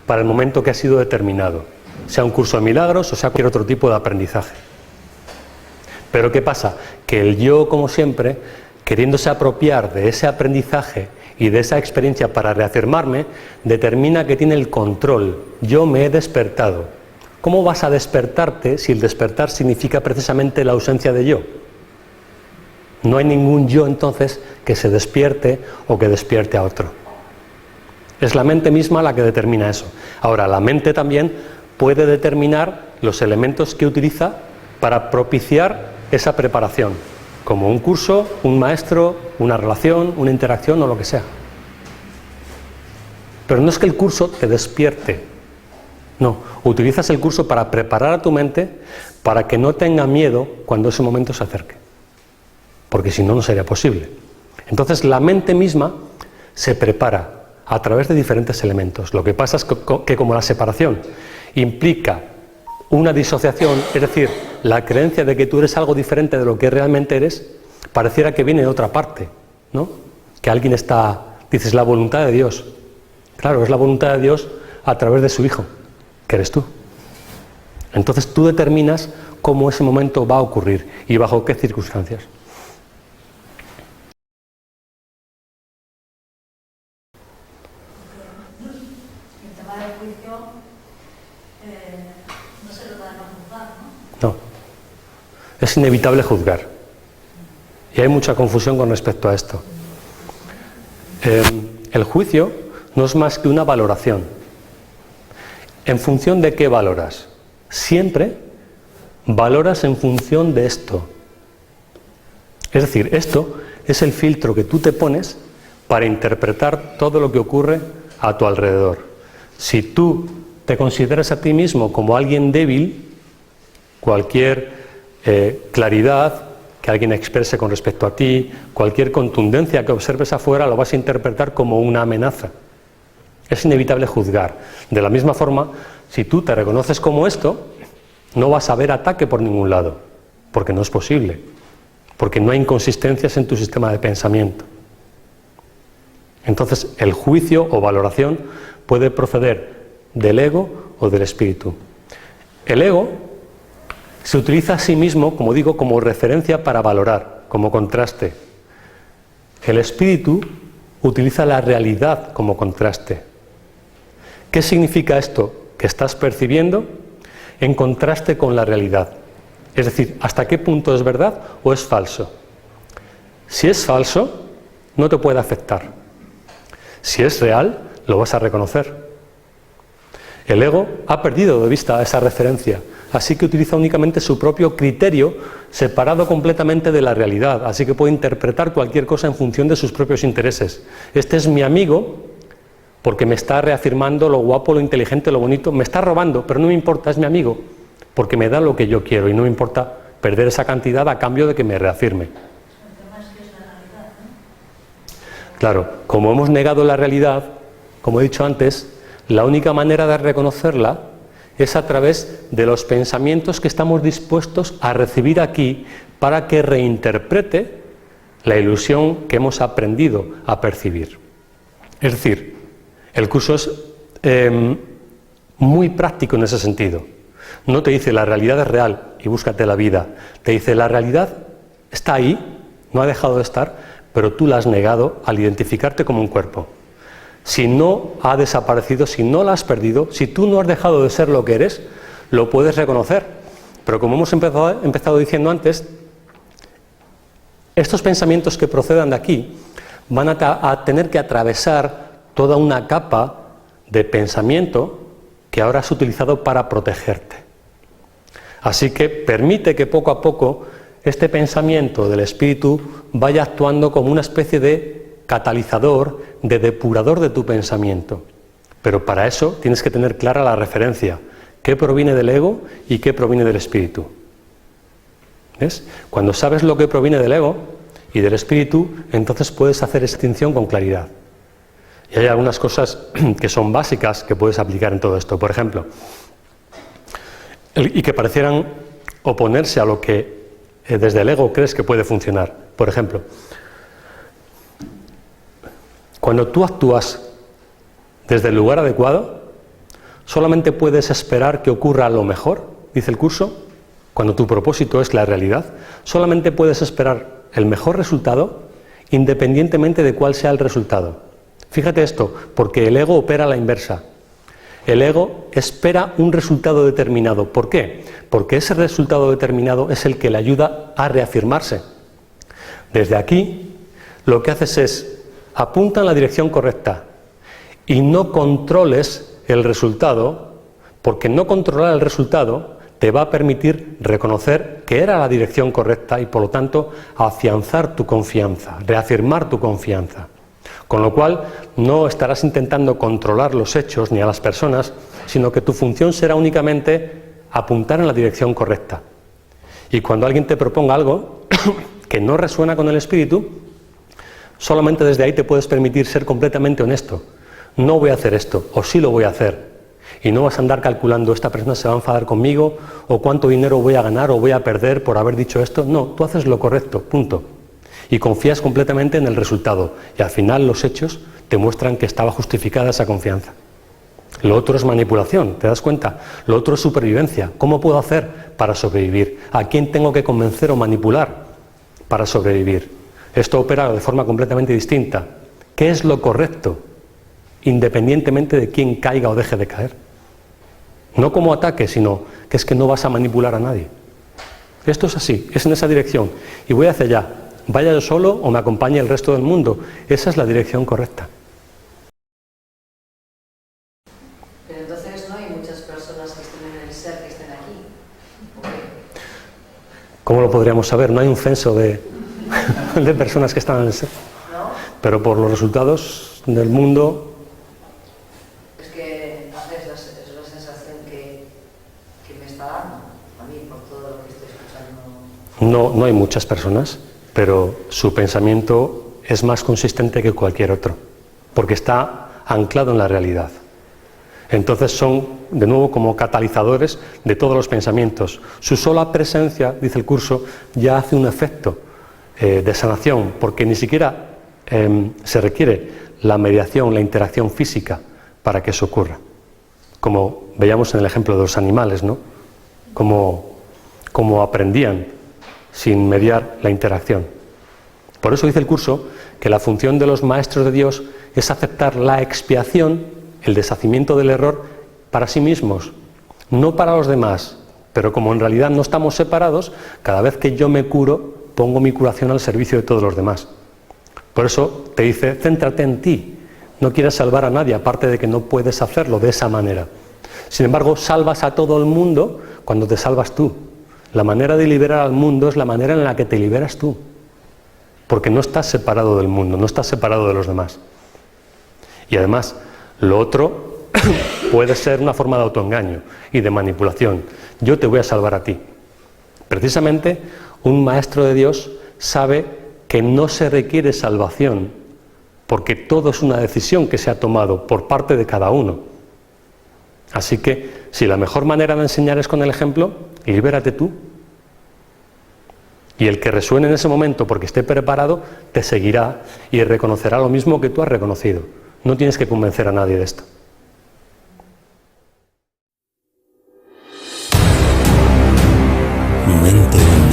para el momento que ha sido determinado, sea un curso de milagros o sea cualquier otro tipo de aprendizaje. Pero ¿qué pasa? Que el yo, como siempre, queriéndose apropiar de ese aprendizaje y de esa experiencia para reafirmarme, determina que tiene el control. Yo me he despertado. ¿Cómo vas a despertarte si el despertar significa precisamente la ausencia de yo? No hay ningún yo entonces que se despierte o que despierte a otro. Es la mente misma la que determina eso. Ahora, la mente también puede determinar los elementos que utiliza para propiciar esa preparación, como un curso, un maestro, una relación, una interacción o lo que sea. Pero no es que el curso te despierte, no, utilizas el curso para preparar a tu mente para que no tenga miedo cuando ese momento se acerque, porque si no, no sería posible. Entonces la mente misma se prepara a través de diferentes elementos. Lo que pasa es que como la separación implica una disociación, es decir, la creencia de que tú eres algo diferente de lo que realmente eres, pareciera que viene de otra parte, ¿no? Que alguien está, dices, la voluntad de Dios. Claro, es la voluntad de Dios a través de su Hijo, que eres tú. Entonces tú determinas cómo ese momento va a ocurrir y bajo qué circunstancias. El tema del juicio no se trata de no juzgar, ¿no? No. Es inevitable juzgar. Y hay mucha confusión con respecto a esto. El juicio no es más que una valoración. ¿En función de qué valoras? Siempre valoras en función de esto. Es decir, esto es el filtro que tú te pones para interpretar todo lo que ocurre a tu alrededor. Si tú te consideras a ti mismo como alguien débil, cualquier claridad que alguien exprese con respecto a ti, cualquier contundencia que observes afuera, lo vas a interpretar como una amenaza. Es inevitable juzgar. De la misma forma, si tú te reconoces como esto, no vas a ver ataque por ningún lado, porque no es posible, porque no hay inconsistencias en tu sistema de pensamiento. Entonces, el juicio o valoración puede proceder del ego o del espíritu. El ego se utiliza a sí mismo, como digo, como referencia para valorar, como contraste. El espíritu utiliza la realidad como contraste. ¿Qué significa esto que estás percibiendo en contraste con la realidad? Es decir, ¿hasta qué punto es verdad o es falso? Si es falso, no te puede afectar. Si es real, lo vas a reconocer. El ego ha perdido de vista esa referencia, así que utiliza únicamente su propio criterio, separado completamente de la realidad, así que puede interpretar cualquier cosa en función de sus propios intereses. Este es mi amigo porque me está reafirmando lo guapo, lo inteligente, lo bonito, me está robando, pero no me importa, es mi amigo, porque me da lo que yo quiero y no me importa perder esa cantidad a cambio de que me reafirme. Claro, como hemos negado la realidad, como he dicho antes, la única manera de reconocerla es a través de los pensamientos que estamos dispuestos a recibir aquí para que reinterprete la ilusión que hemos aprendido a percibir. Es decir, el curso es muy práctico en ese sentido. No te dice la realidad es real y búscate la vida. Te dice la realidad está ahí, no ha dejado de estar, pero tú la has negado al identificarte como un cuerpo. Si no ha desaparecido, si no la has perdido, si tú no has dejado de ser lo que eres, lo puedes reconocer. Pero como hemos empezado diciendo antes, estos pensamientos que procedan de aquí van a tener que atravesar toda una capa de pensamiento que ahora has utilizado para protegerte. Así que permite que poco a poco este pensamiento del espíritu vaya actuando como una especie de catalizador, de depurador de tu pensamiento. Pero para eso tienes que tener clara la referencia, qué proviene del ego y qué proviene del espíritu. ¿Ves? Cuando sabes lo que proviene del ego y del espíritu, entonces puedes hacer distinción con claridad. Y hay algunas cosas que son básicas que puedes aplicar en todo esto. Por ejemplo, y que parecieran oponerse a lo que desde el ego crees que puede funcionar. Por ejemplo, cuando tú actúas desde el lugar adecuado, solamente puedes esperar que ocurra lo mejor, dice el curso, cuando tu propósito es la realidad, solamente puedes esperar el mejor resultado independientemente de cuál sea el resultado. Fíjate esto, porque el ego opera a la inversa. El ego espera un resultado determinado. ¿Por qué? Porque ese resultado determinado es el que le ayuda a reafirmarse. Desde aquí, lo que haces es apunta en la dirección correcta y no controles el resultado, porque no controlar el resultado te va a permitir reconocer que era la dirección correcta y por lo tanto afianzar tu confianza, reafirmar tu confianza. Con lo cual no estarás intentando controlar los hechos ni a las personas, sino que tu función será únicamente apuntar en la dirección correcta. Y cuando alguien te proponga algo que no resuena con el espíritu, solamente desde ahí te puedes permitir ser completamente honesto. No voy a hacer esto, o sí lo voy a hacer. Y no vas a andar calculando, esta persona se va a enfadar conmigo, o cuánto dinero voy a ganar o voy a perder por haber dicho esto. No, tú haces lo correcto, punto. Y confías completamente en el resultado. Y al final los hechos te muestran que estaba justificada esa confianza. Lo otro es manipulación, ¿te das cuenta? Lo otro es supervivencia. ¿Cómo puedo hacer para sobrevivir? ¿A quién tengo que convencer o manipular para sobrevivir? Esto opera de forma completamente distinta. ¿Qué es lo correcto? Independientemente de quién caiga o deje de caer. No como ataque, sino que es que no vas a manipular a nadie. Esto es así, es en esa dirección. Y voy hacia allá. Vaya yo solo o me acompañe el resto del mundo. Esa es la dirección correcta. Pero entonces no hay muchas personas que estén en el ser que estén aquí. ¿Cómo lo podríamos saber? No hay un censo de personas que están en el ser. ¿No? Pero por los resultados del mundo... Es que a veces es la sensación que me está dando a mí por todo lo que estoy escuchando. No hay muchas personas, pero su pensamiento es más consistente que cualquier otro, porque está anclado en la realidad. Entonces son, de nuevo, como catalizadores de todos los pensamientos. Su sola presencia, dice el curso, ya hace un efecto de sanación, porque ni siquiera se requiere la mediación, la interacción física para que eso ocurra. Como veíamos en el ejemplo de los animales, ¿no? Como aprendían sin mediar la interacción. Por eso dice el curso que la función de los maestros de Dios es aceptar la expiación el deshacimiento del error para sí mismos, no para los demás. Pero como en realidad no estamos separados, cada vez que yo me curo, pongo mi curación al servicio de todos los demás. Por eso te dice, céntrate en ti. No quieras salvar a nadie, aparte de que no puedes hacerlo de esa manera. Sin embargo, salvas a todo el mundo cuando te salvas tú. La manera de liberar al mundo es la manera en la que te liberas tú. Porque no estás separado del mundo, no estás separado de los demás. Y además, lo otro puede ser una forma de autoengaño y de manipulación. Yo te voy a salvar a ti. Precisamente, un maestro de Dios sabe que no se requiere salvación, porque todo es una decisión que se ha tomado por parte de cada uno. Así que, si la mejor manera de enseñar es con el ejemplo, libérate tú. Y el que resuene en ese momento porque esté preparado, te seguirá y reconocerá lo mismo que tú has reconocido. No tienes que convencer a nadie de esto. Mente